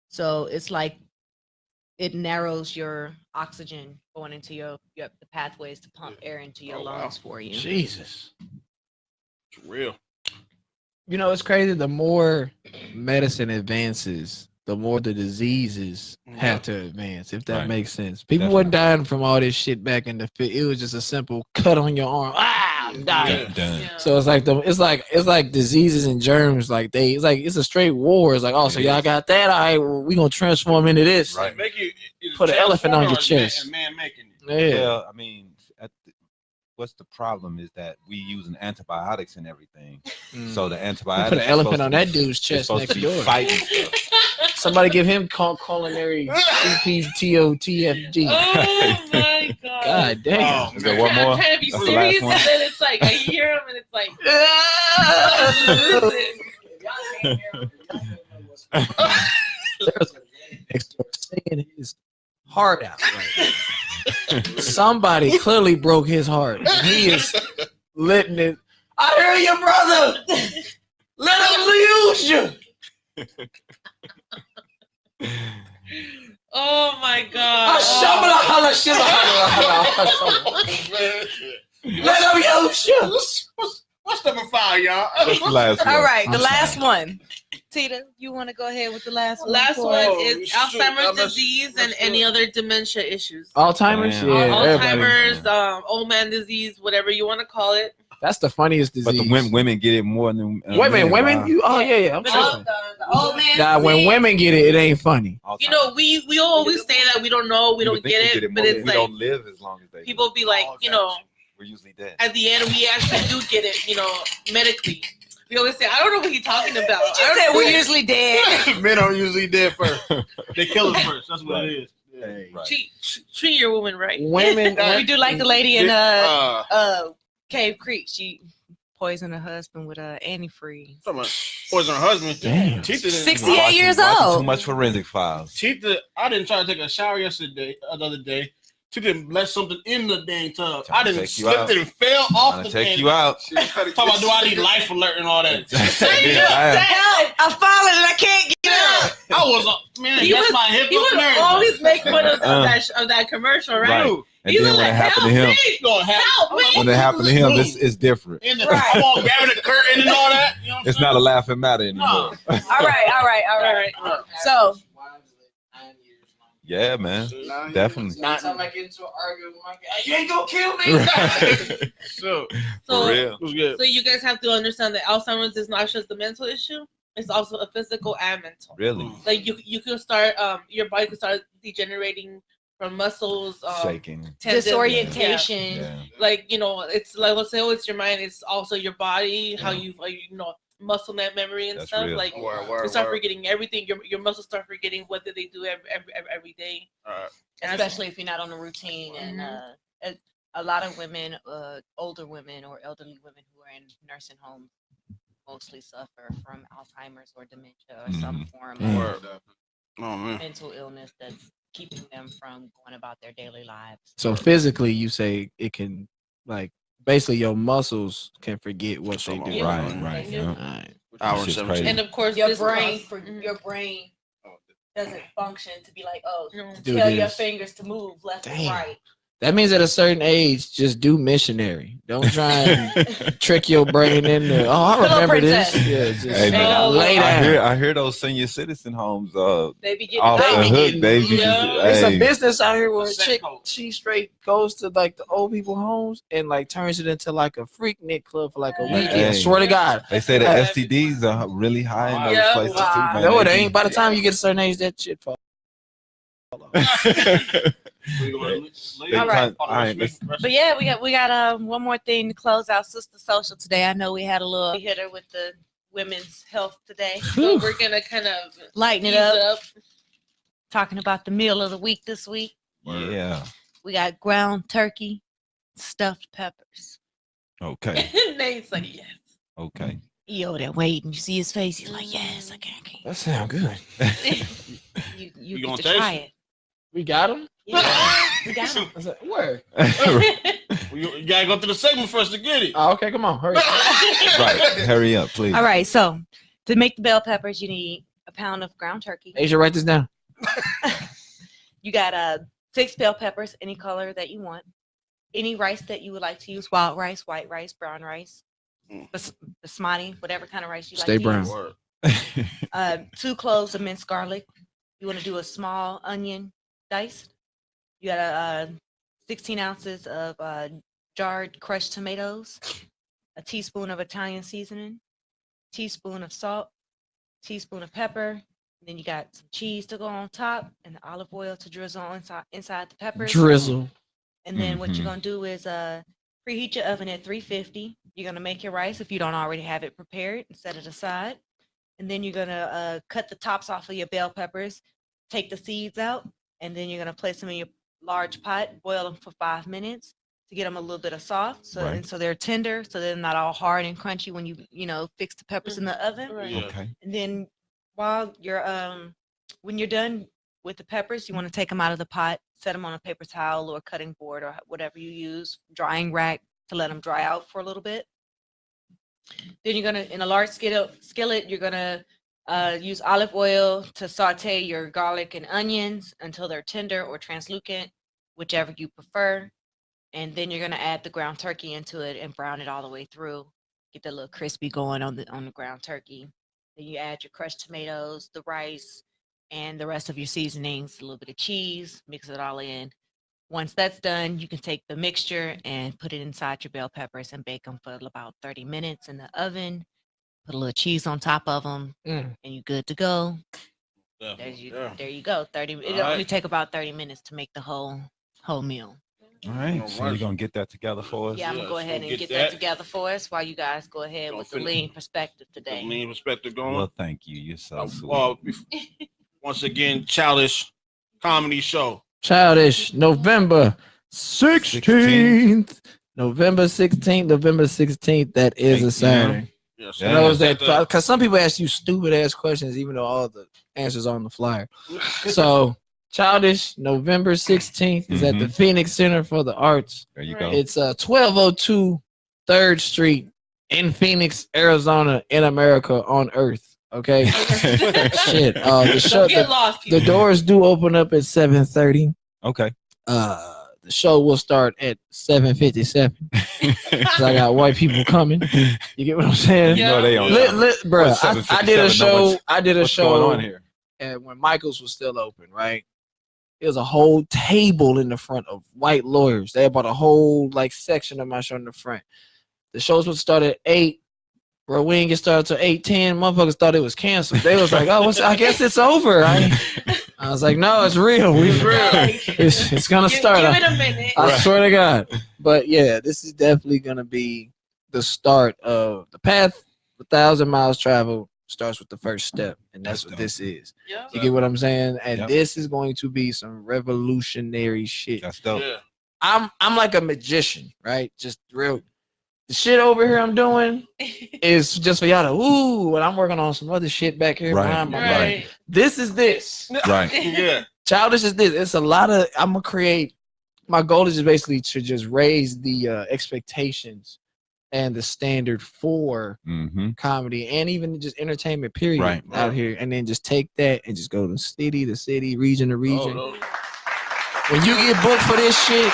So it's like it narrows your oxygen going into the pathways to pump air into your lungs for you. Jesus. It's real. You know, it's crazy. The more medicine advances, the more the diseases have to advance, if that makes sense. People weren't dying from all this shit back in the fit. It was just a simple cut on your arm. Ah, I'm dying. Done. So it's like diseases and germs. Like it's a straight war. It's like, oh, so y'all got that? All right, well, we gonna transform into this. Right. Make you Put an elephant on your chest. Man making it. Yeah. Well, I mean, what's the problem is that we using antibiotics and everything. So the antibiotics. Put an elephant on that dude's chest next door. Fighting stuff. Somebody give him culinary CPTOTFG. Oh my god! God damn! Is there one more? I'm trying to be That's the last serious, one? and then it's like I hear him, and it's like. Next door singing his heart out. Right. Somebody clearly broke his heart. He is letting it. I hear you, brother. Let him use you. Oh my god! Let him use you. What's number 5, y'all? What's the last one? All right, the I'm last one. Tita, you want to go ahead with the last one? Last before- one Oh, is shoot, Alzheimer's let's- disease and let's any do it. other dementia issues. Alzheimer's, Damn. yeah, everybody. Alzheimer's, old man disease, whatever you want to call it. That's the funniest disease. But the women get it more than Wait a minute, men. women? Wow. You? Oh yeah. I'm The tripping. old man Nah, when disease. women get it, it ain't funny. You know, we always say that we don't know, we You don't would think get we it, but more, it's we like don't live as long as they people be like, you know, we're usually dead. at the end we actually do get it, you know, medically. We always say, I don't know what he's talking about. You said we're usually dead. Men are usually dead first. They kill us first. That's what it is. Yeah. Right. treat your woman right. Women, We do like the lady in Uh, Cave Creek. She poisoned her husband with antifreeze. talking about poison her husband. Damn. Tita didn't- 68 years Watching old. Too much forensic files. Tita, I didn't try to take a shower the other day. She didn't let something in the dang tub. Trying I to didn't take you slip out. it and fell off Trying the to take thing. you out. Talking about, do I need life alert and all that? Help! I fallen and I can't get up. I was, man, He that's was- my hip. He would always make fun of that commercial, right? Right. Dude, And He then was when it like, happened to help him, me! gonna happen. Help me! when it happened to him, it's different. And I'm all grabbing the curtain and all that. You know what I'm It's not a laughing matter anymore. All right. So, Yeah, man. Definitely. Not time I get into an argument with my guy. You ain't gonna kill me. Right. So, So, For real. it was good. so you guys have to understand that Alzheimer's is not just a mental issue; it's also a physical and mental. Really. Like you can start, your body can start degenerating from muscles, Shaking. tendons, disorientation. Yeah. like it's like, let's say, oh, it's your mind, it's also your body, how you muscle memory and That's stuff. real. Like Word, you start word. forgetting everything. Your muscles start forgetting what they do every day. All right. And Especially if you're not on a routine. And Mhm. a lot of women, older women or elderly women who are in nursing homes mostly suffer from Alzheimer's or dementia or some form of Word. Oh, man. mental illness that's keeping them from going about their daily lives. So physically, you say it can, like, basically your muscles can forget what they do. Right, right. Yeah. Yeah. Alright. Hour Shit's 17. crazy. and of course, Your this brain, cause- Mhm. your brain doesn't function to be like, oh, No. Do tell your this. fingers to move left and Damn. right. That means at a certain age, just do missionary. Don't try and trick your brain in there. Oh, I Hello, remember this. princess. Yeah, just Hey, man, lay down. I hear those senior citizen homes They be getting off the back. hook. They be Yeah. There's a hey, business out here where a Set chick, code. she straight goes to like the old people homes and like turns it into like a freaknik club for like a weekend. Hey. Swear to God. they say the Hey. STDs are really high in those Yeah. places too, Wow. man. No, it They ain't. By the time you get a certain age, that shit fall. We gonna They lay All right. all right, let's- But yeah, we got one more thing to close out Sister Social today. I know we had a little hitter with the women's health today. So we're gonna kind of Lighten it ease up. Talking about the meal of the week this week. yeah. We got ground turkey, stuffed peppers. Okay. Nate's like, yes. Okay. Yo, that waiting. You see his face? He's like, yes, I can't. That sound good. You You get gonna to taste try it? it. We got him. Yeah, we got him. I said, where? You gotta go through the segment first to get it. Oh, okay, come on, hurry. Right. Hurry up, please. All right, so To make the bell peppers, you need a pound of ground turkey. Asia, write this down. You got 6 bell peppers, any color that you want. Any rice that you would like to use, wild rice, white rice, brown rice, basmati, whatever kind of rice you Stay like brown. to use. 2 cloves of minced garlic. You want to do a small onion diced. You got 16 ounces of jarred crushed tomatoes, a teaspoon of Italian seasoning, teaspoon of salt, teaspoon of pepper. Then you got some cheese to go on top and the olive oil to drizzle on inside the peppers. Drizzle. And then what you're gonna do is preheat your oven at 350. You're gonna make your rice if you don't already have it prepared and set it aside. And then you're gonna cut the tops off of your bell peppers, take the seeds out, and then you're gonna place them in your large pot, boil them for 5 minutes to get them a little bit of soft, and so they're tender, so they're not all hard and crunchy when you fix the peppers in the oven. Okay. And then while you're when you're done with the peppers, you want to take them out of the pot, set them on a paper towel or a cutting board or whatever you use, drying rack to let them dry out for a little bit. Then you're gonna, in a large skillet, you're gonna use olive oil to saute your garlic and onions until they're tender or translucent, whichever you prefer. And then you're gonna add the ground turkey into it and brown it all the way through. Get the little crispy going on the ground turkey. Then you add your crushed tomatoes, the rice, and the rest of your seasonings, a little bit of cheese, mix it all in. Once that's done, you can take the mixture and put it inside your bell peppers and bake them for about 30 minutes in the oven. Put a little cheese on top of them, and you're good to go. Yeah. There you go. 30. It'll only take about 30 minutes to make the whole meal. All right. So you're gonna get that together for us? Yeah, I'm gonna go ahead and get that together for us while you guys go ahead with the lean perspective today. Lean perspective going. Well, thank you. You're so sweet. Well, once again, Childish Comedy Show. Childish, November 16th. November 16th. That is a Saturday. Yes. I know that because some people ask you stupid ass questions, even though all the answers are on the flyer. So, Childish, November 16th is at the Phoenix Center for the Arts. There you go. It's 1202 3rd Street in Phoenix, Arizona, in America, on Earth. Okay. Shit. The doors do open up at 7:30. Okay. The show will start at 7:57. I got white people coming. You get what I'm saying? You know they on. Bro, I did a show. What's going on here? And when Michael's was still open, right? There was a whole table in the front of white lawyers. They bought a whole section of my show in the front. The shows would start at 8. Bro, we didn't get started till 8:10. Motherfuckers thought it was canceled. They was like, "Oh, I guess it's over." I was like, "No, it's real. It's gonna start." Give it a minute. I swear to God. But yeah, this is definitely gonna be the start of the path. 1,000 miles traveled starts with the first step, and that's what this is. Yep. You get what I'm saying? And this is going to be some revolutionary shit. That's dope. Yeah. I'm like a magician, right? Just real. The shit over here I'm doing is just for y'all to ooh, and I'm working on some other shit back here behind my back. This is this. Right. Yeah. Childish is this. It's a lot of I'm gonna create. My goal is just basically to just raise the expectations and the standard for comedy and even just entertainment period out here, and then just take that and just go to city to city, region to region. When you get booked for this shit,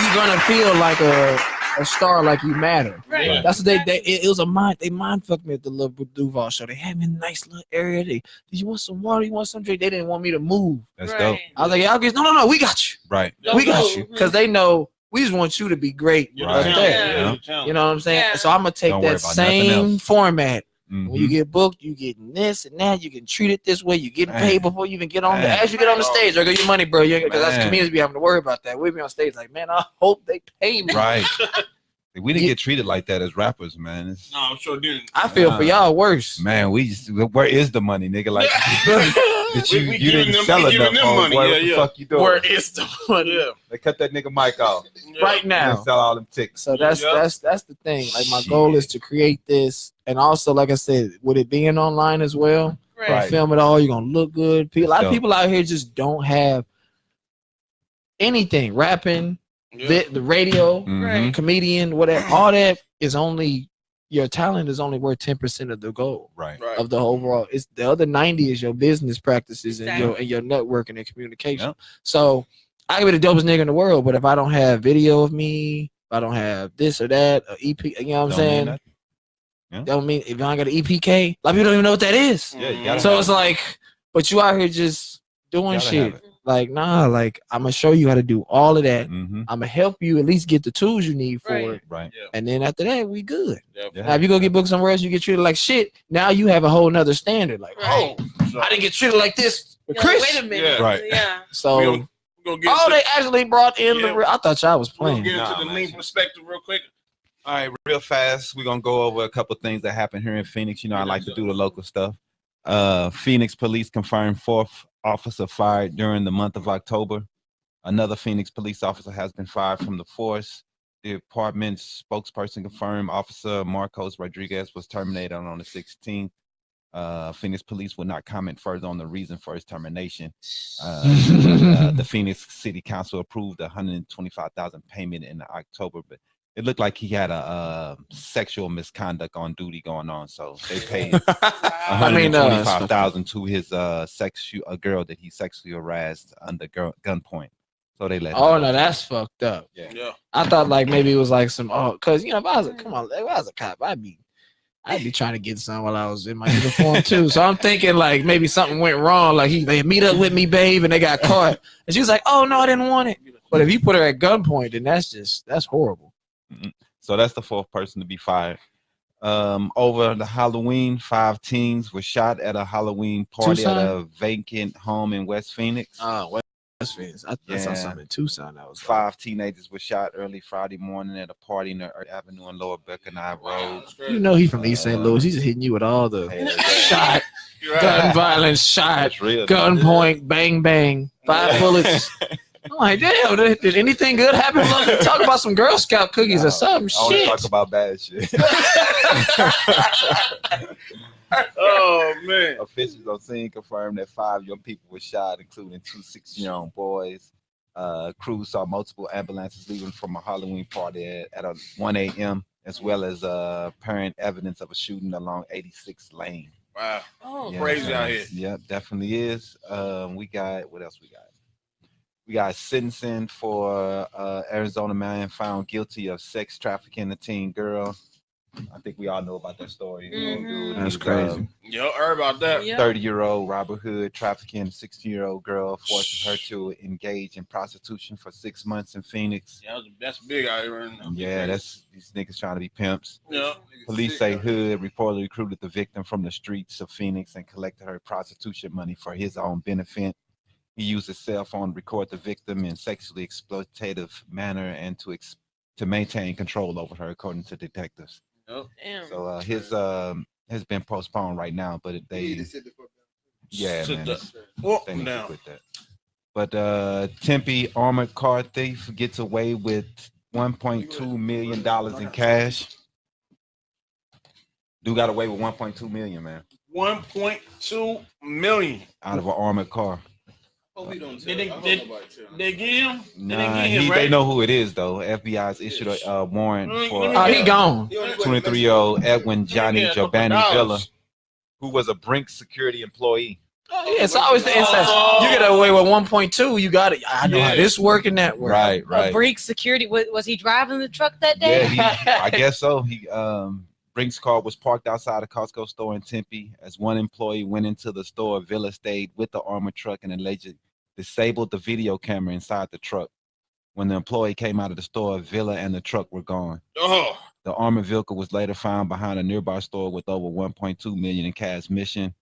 you're gonna feel like a star, like you matter. Right. That's what it was they mind fucked me at the little Duval show. They had me in a nice little area. Did you want some water? You want some drink? They didn't want me to move. That's dope. I was like, y'all guys, no, we got you. Right. We got you. Because they know we just want you to be great. Right. There. You know what I'm saying? So I'm gonna take that same format. When you get booked, you getting this and that. You get treated this way. You getting paid before you even get on the. As you get on the stage, I get your money, bro. Because that's comedians be having to worry about that. We be on stage like, man, I hope they pay me. Right. We didn't get treated like that as rappers, man. No, I'm sure didn't. I feel for y'all worse. Man, where is the money, nigga? Like that you didn't sell enough. Money. What the fuck you doing? Where is the money? Yeah. They cut that nigga mic off right now. And sell all them tickets. So that's the thing. Like my goal is to create this, and also, like I said, with it being online as well, film it all. You're gonna look good. A lot of people out here just don't have anything. Rapping, the radio, comedian, whatever. All that is only your talent is only worth 10% of the goal. Right. Of the overall. It's the other 90 is your business practices Exactly. and your networking and communication. Yep. So I could be the dopest nigga in the world, but if I don't have video of me, if I don't have this or that, or EP, you know what I'm saying? Don't mean if I ain't got an EPK, a lot of people don't even know what that is. Yeah, you gotta so it's like, but you out here just doing shit. Like, nah, like I'm gonna show you how to do all of that. Mm-hmm. I'm gonna help you at least get the tools you need for it. Right. Yeah. And then after that, we good. Yeah. Now, if you go get booked somewhere else, you get treated like shit. Now you have a whole nother standard. Like, Right. oh, I didn't get treated like this with You're like, Chris. wait a minute. Yeah. Right. Yeah. So, We gonna get they actually brought in Yeah. the. I thought y'all was we'll playing. get into Nah, the man. lean perspective real quick. All right, real fast. We're gonna go over a couple things that happened here in Phoenix. You know, I like to do the local stuff. Phoenix police confirmed 4th officer fired during the month of October. Another Phoenix police officer has been fired from the force. The department's spokesperson confirmed Officer Marcos Rodriguez was terminated on the 16th. Phoenix police will not comment further on the reason for his termination. The Phoenix City Council approved a $125,000 payment in October, but it looked like he had a sexual misconduct on duty going on, so they paid $125,000 to his a girl that he sexually harassed under gunpoint. So they let. Oh no, that's fucked up. Yeah. I thought like maybe it was like some because if I was a cop, I'd be trying to get some while I was in my uniform too. So I'm thinking like maybe something went wrong. Like they meet up with me, babe, and they got caught. And she was like, "Oh no, I didn't want it." But if you put her at gunpoint, then that's horrible. So that's the 4th person to be fired. Over the Halloween, 5 teens were shot at a Halloween party at a vacant home in West Phoenix. West Phoenix. I saw something in Tucson. That was 5 teenagers were shot early Friday morning at a party in the Earth Avenue and Lower Beckenham Road. You know he's from East St. Louis. He's just hitting you with all the shot, gun violence, shot, gunpoint, bang bang, 5 bullets. I'm like, damn, did anything good happen? Talk about some Girl Scout cookies or something. I always Shit. talk about bad shit. Oh man. Officials on scene confirmed that 5 young people were shot, including 2 16-year-old boys. Crews saw multiple ambulances leaving from a Halloween party at 1 a.m., as well as apparent evidence of a shooting along 86th Lane. Wow. Oh, Yeah, crazy out here. Yep, definitely is. We got what else we got? We got sentencing for Arizona man found guilty of sex trafficking a teen girl. I think we all know about that story. Mhm. That's crazy. Yo, heard about that. Yeah. 30-year-old Robert Hood trafficking a 16-year-old girl, forcing her to engage in prostitution for 6 months in Phoenix. Yeah, that's big out here right now. Yeah, that's these niggas trying to be pimps. Yeah. Police say Hood reportedly recruited the victim from the streets of Phoenix and collected her prostitution money for his own benefit. He used his cell phone to record the victim in sexually exploitative manner and to maintain control over her, according to detectives. Damn. So his has been postponed right now, but they Sit man, the they need to down. quit that. But Tempe armored car thief gets away with $1.2 million in cash. Dude got away with 1.2 million, man, 1.2 million. out of an armored car. Did they get him? Nah, Right? they know who it is though. FBI's issued a warrant for Oh, he gone. 23-year-old Edwin Johnny Yeah, Giovanni $2. Villa, who was a Brink security employee. Oh, yeah, it's always the instance. You get away with 1.2. You got it. I know how this work and that work. Right. Brink security. Was he driving the truck that day? Yeah, I guess so. Brink's car was parked outside a Costco store in Tempe. As one employee went into the store, Villa stayed with the armored truck and allegedly disabled the video camera inside the truck. When the employee came out of the store, Villa and the truck were gone. Oh. The armored vehicle was later found behind a nearby store with over 1.2 million in cash mission.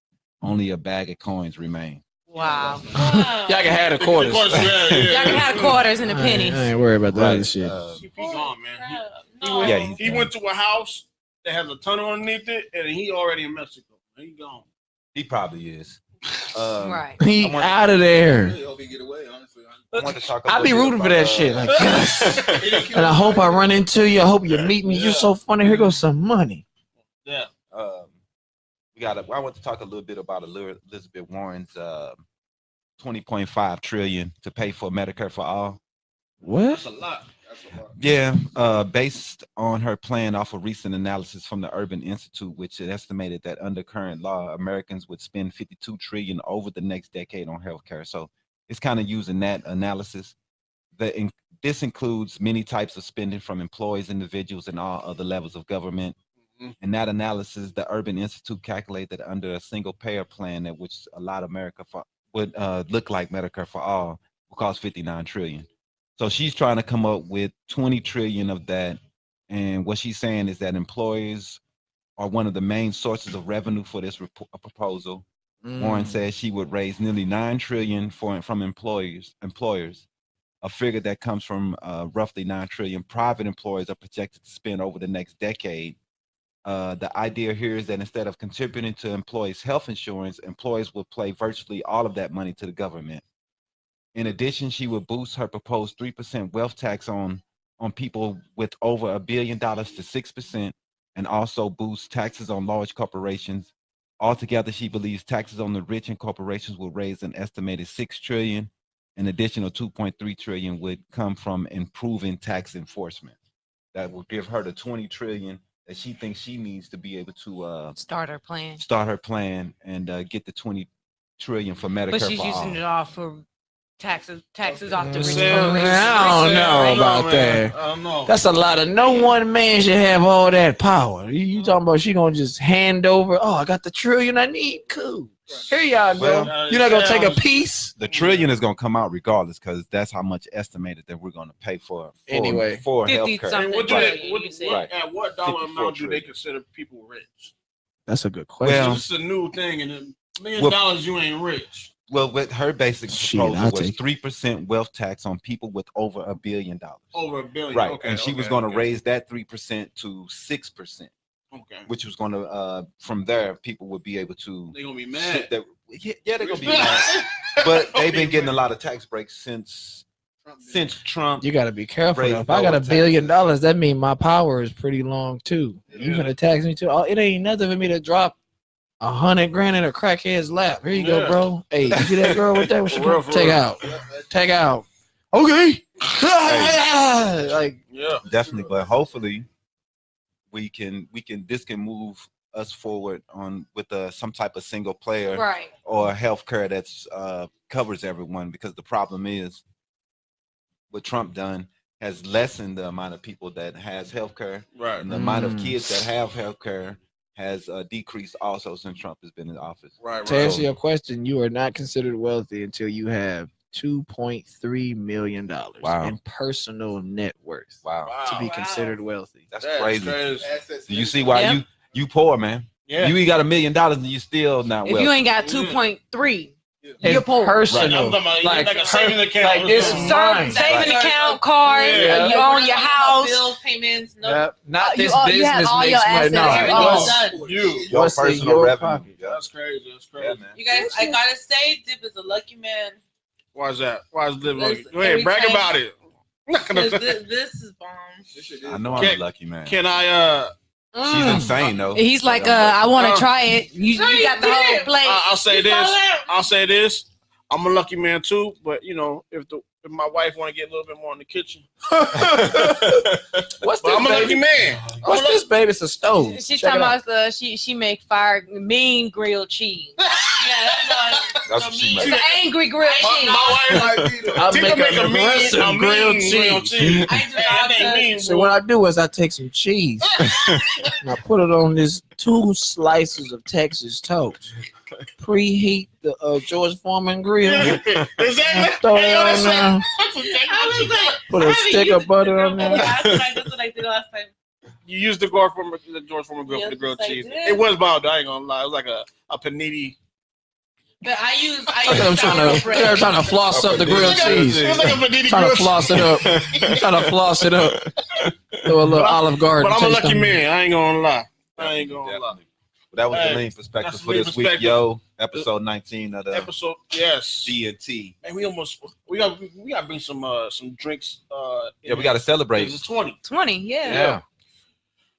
Only a bag of coins remained. Wow. Y'all can have the quarters. Y'all can have quarters and a penny. I ain't worried about that other shit. He gone, man. No. He went to a house that has a tunnel underneath it, and he already in Mexico. He gone. He probably is. Right. He out of there. I hope he get away, honestly. I want to talk a I be little rooting bit for that about, shit. Like, yes. And I hope I run into you. I hope you meet me. You're so funny. Here goes some money. Yeah. I want to talk a little bit about Elizabeth Warren's $20.5 trillion to pay for Medicare for all. What? That's a lot. Yeah, based on her plan off a recent analysis from the Urban Institute, which it estimated that under current law, Americans would spend 52 trillion over the next decade on healthcare. So it's kind of using that analysis. This includes many types of spending from employees, individuals, and all other levels of government. In that analysis, the Urban Institute calculated that under a single payer plan, that which a lot of America would look like Medicare for all, will cost 59 trillion. So she's trying to come up with 20 trillion of that. And what she's saying is that employers are one of the main sources of revenue for this proposal. Warren says she would raise nearly 9 trillion from employers, a figure that comes from roughly 9 trillion private employers are projected to spend over the next decade. The idea here is that instead of contributing to employees' health insurance, employers will pay virtually all of that money to the government. In addition, she would boost her proposed 3% wealth tax on people with over $1 billion to 6%, and also boost taxes on large corporations. Altogether, she believes taxes on the rich and corporations will raise an estimated 6 trillion. An additional 2.3 trillion would come from improving tax enforcement. That will give her the 20 trillion that she thinks she needs to be able to Start her plan. And get the 20 trillion for Medicare. But she's for using all. it all for taxes off the rich. I don't know about that. I don't know. That's a lot of. No one man should have all that power. You talking about she gonna just hand over? Oh, I got the trillion I need. Cool. Here y'all go. You're not gonna take a piece. The trillion is gonna come out regardless, because that's how much estimated that we're gonna pay for Anyway. for 50 healthcare. something. At what dollar 54 amount do they trillion. consider people rich? That's a good question. Well, It's a new thing, and $1 million you ain't rich. Well, with her basic Shit, proposal I'll was take it. 3% wealth tax on people with over $1 billion. Over $1 billion, Right, Okay, and she was going to raise that 3% to 6%, Okay, which was going to from there people would be able to. they gonna be mad. Yeah, they're gonna be mad. But they've been getting a lot of tax breaks since Trump. You gotta be careful. raised Though. If I got lower $1 billion, that means my power is pretty long too. You gonna tax me too? Oh, it ain't nothing for me to drop 100 grand in a crackhead's lap. Here you go, bro. Hey, you see that girl with that? What she For real, doing? Take out. Take out. Okay. Like, Yeah, Definitely, but hopefully this can move us forward on with some type of single player Right. or healthcare that's covers everyone, because the problem is what Trump done has lessened the amount of people that has healthcare, right. and the amount of kids that have healthcare has decreased also since Trump has been in office. Right, to right. answer your question, you are not considered wealthy until you have $2.3 million Wow. in personal net worth Wow, to be Wow. considered wealthy. that's That's crazy. crazy. Do you see why Yeah. you poor, man? Yeah. You ain't got $1 million and you still not If wealthy. you ain't got 2.3, In you're poor. personal, I'm talking about like a saving account. like this or is something. mine. Saving Right. account, cars, Yeah. you own your house. Bills, payments, no. Yep. Not You this all- you have business all makes your money. assets. No, Everything's what's, done. You. Your what's in personal your revenue. pocket? That's crazy. That's Yeah, crazy. man. You guys, I gotta say, Dip is a lucky man. Why is that? Why is Liv Because like? Go ahead, every brag time- about it. I'm not gonna. Because this is bomb. I know I'm a lucky man. Can I? She's insane though. He's like, But I'm lucky. I want to try it. You got the whole plate. I'll say You this. follow that? I'll say this. I'm a lucky man too, but you know, if my wife want to get a little bit more in the kitchen, What's but this, I'm a lucky baby? man. What's this, baby? It's a stove. She's Check talking it out. about she make mean grilled cheese. Yeah, That's what she It's makes. an angry grilled cheese. My wife, I'll Tika make an aggressive a mean grilled cheese. I do not That ain't mean, So bro. what I do is I take some cheese and I put it on this 2 slices of Texas toast. Preheat the George Foreman grill. Exactly. Throw Hey, it yo, on that's there. I was like, Put a stick of butter on there. That's what I did last time. You used the George Foreman grill for Yes, the grilled I cheese. did. It was bomb. I ain't gonna lie. It was like a panini. But I use I'm trying to floss up the grilled cheese. It was like a panini Trying grilled to floss it up. Trying to floss it up. Throw a little Olive Garden. But I'm a taste lucky on it. man. I ain't gonna lie. I ain't gonna lie. Definitely. But that was Hey, the main perspective that's for the this main week, perspective. yo. Episode 19 of the Episode, yes. D&T. And we got to bring some drinks. Yeah, we got to celebrate. It's 20. 20, yeah. Yeah.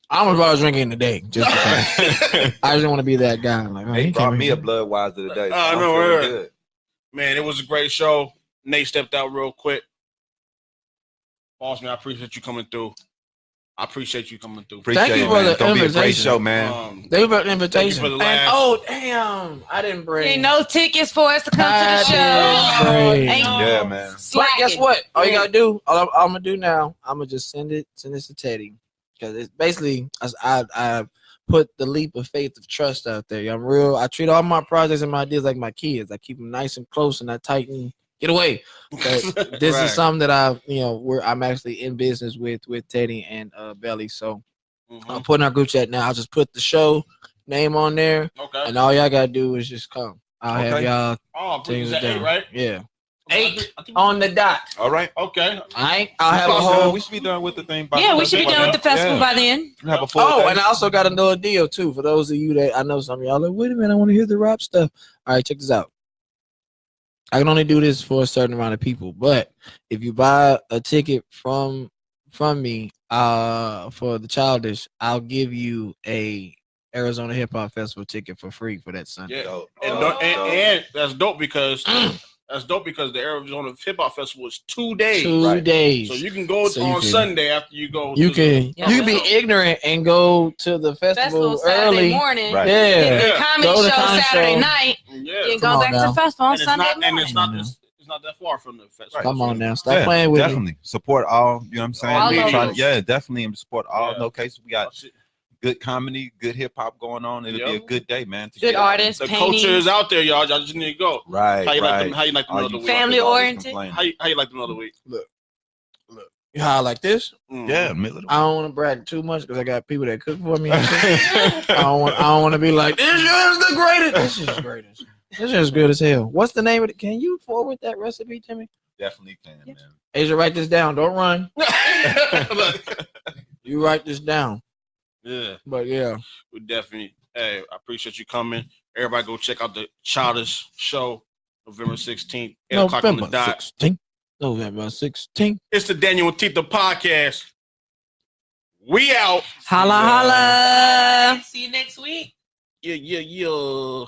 I almost brought a drink in today. Just because. I just want to be that guy. Like, oh, They he brought came me in. a Bloodweiser today. So I I'm know, feeling right. good. Man, it was a great show. Nate stepped out real quick. Boss man, I appreciate you coming through. Appreciate you it, for man. the It's gonna be a great invitation. show, man. Thank you for the invitation. Thank you for the And, last. Damn, I didn't bring. Ain't no tickets for us to come to the show. Ain't Yeah, man. But guess what? All you gotta do, all I'm gonna do now, I'm gonna just send this to Teddy, because it's basically I put the leap of faith of trust out there. I'm real. I treat all my projects and my ideas like my kids. I keep them nice and close, and I tighten. Get away. But this is something that I'm actually in business with Teddy and Belly. So I'll put in our group chat now. I'll just put the show name on there. Okay. And all y'all gotta do is just come. I'll have y'all. Oh, things at 8, down. right? Yeah. Okay, 8 on the dot. All right. Okay. I'll have a whole. We should be done with the thing. By Yeah, we should be done with the festival by then. Have a full day. And I also got another deal too. For those of you that I know some of y'all like, wait a minute, I want to hear the rap stuff. All right, check this out. I can only do this for a certain amount of people, but if you buy a ticket from me for the Childish, I'll give you a Arizona Hip Hop Festival ticket for free for that Sunday. Yeah, and that's dope because the Arizona Hip Hop Festival is 2 days. 2 days. So you can go on Sunday after you go. You can be ignorant and go to the festival early morning. Right. The comedy show Saturday night. Yeah. And go back to the festival on Sunday morning. And it's not that far from the festival. Come on now, stop playing with definitely. me. Support all. You know what I'm saying? All Definitely support all locations. We got good comedy, good hip hop going on. It'll be a good day, man. Good artists. The culture is out there, y'all. Y'all just need to go. Right. How you like them another week? Family oriented. How you like them another week? Look. How I like this? Yeah, I don't want to brag too much because I got people that cook for me. I don't want to be like, this is the greatest. This is greatest. This is as good as hell. What's the name of it? Can you forward that recipe to me? Definitely can, man. Asia, write this down. Don't run. You write this down. Yeah. But yeah. We definitely. Hey, I appreciate you coming. Everybody go check out the Childish show, November 16th, 8 o'clock on the dot. 16th. November 16th. It's the DanYo&Tita podcast. We out. Holla, holla. See you next week. Yeah.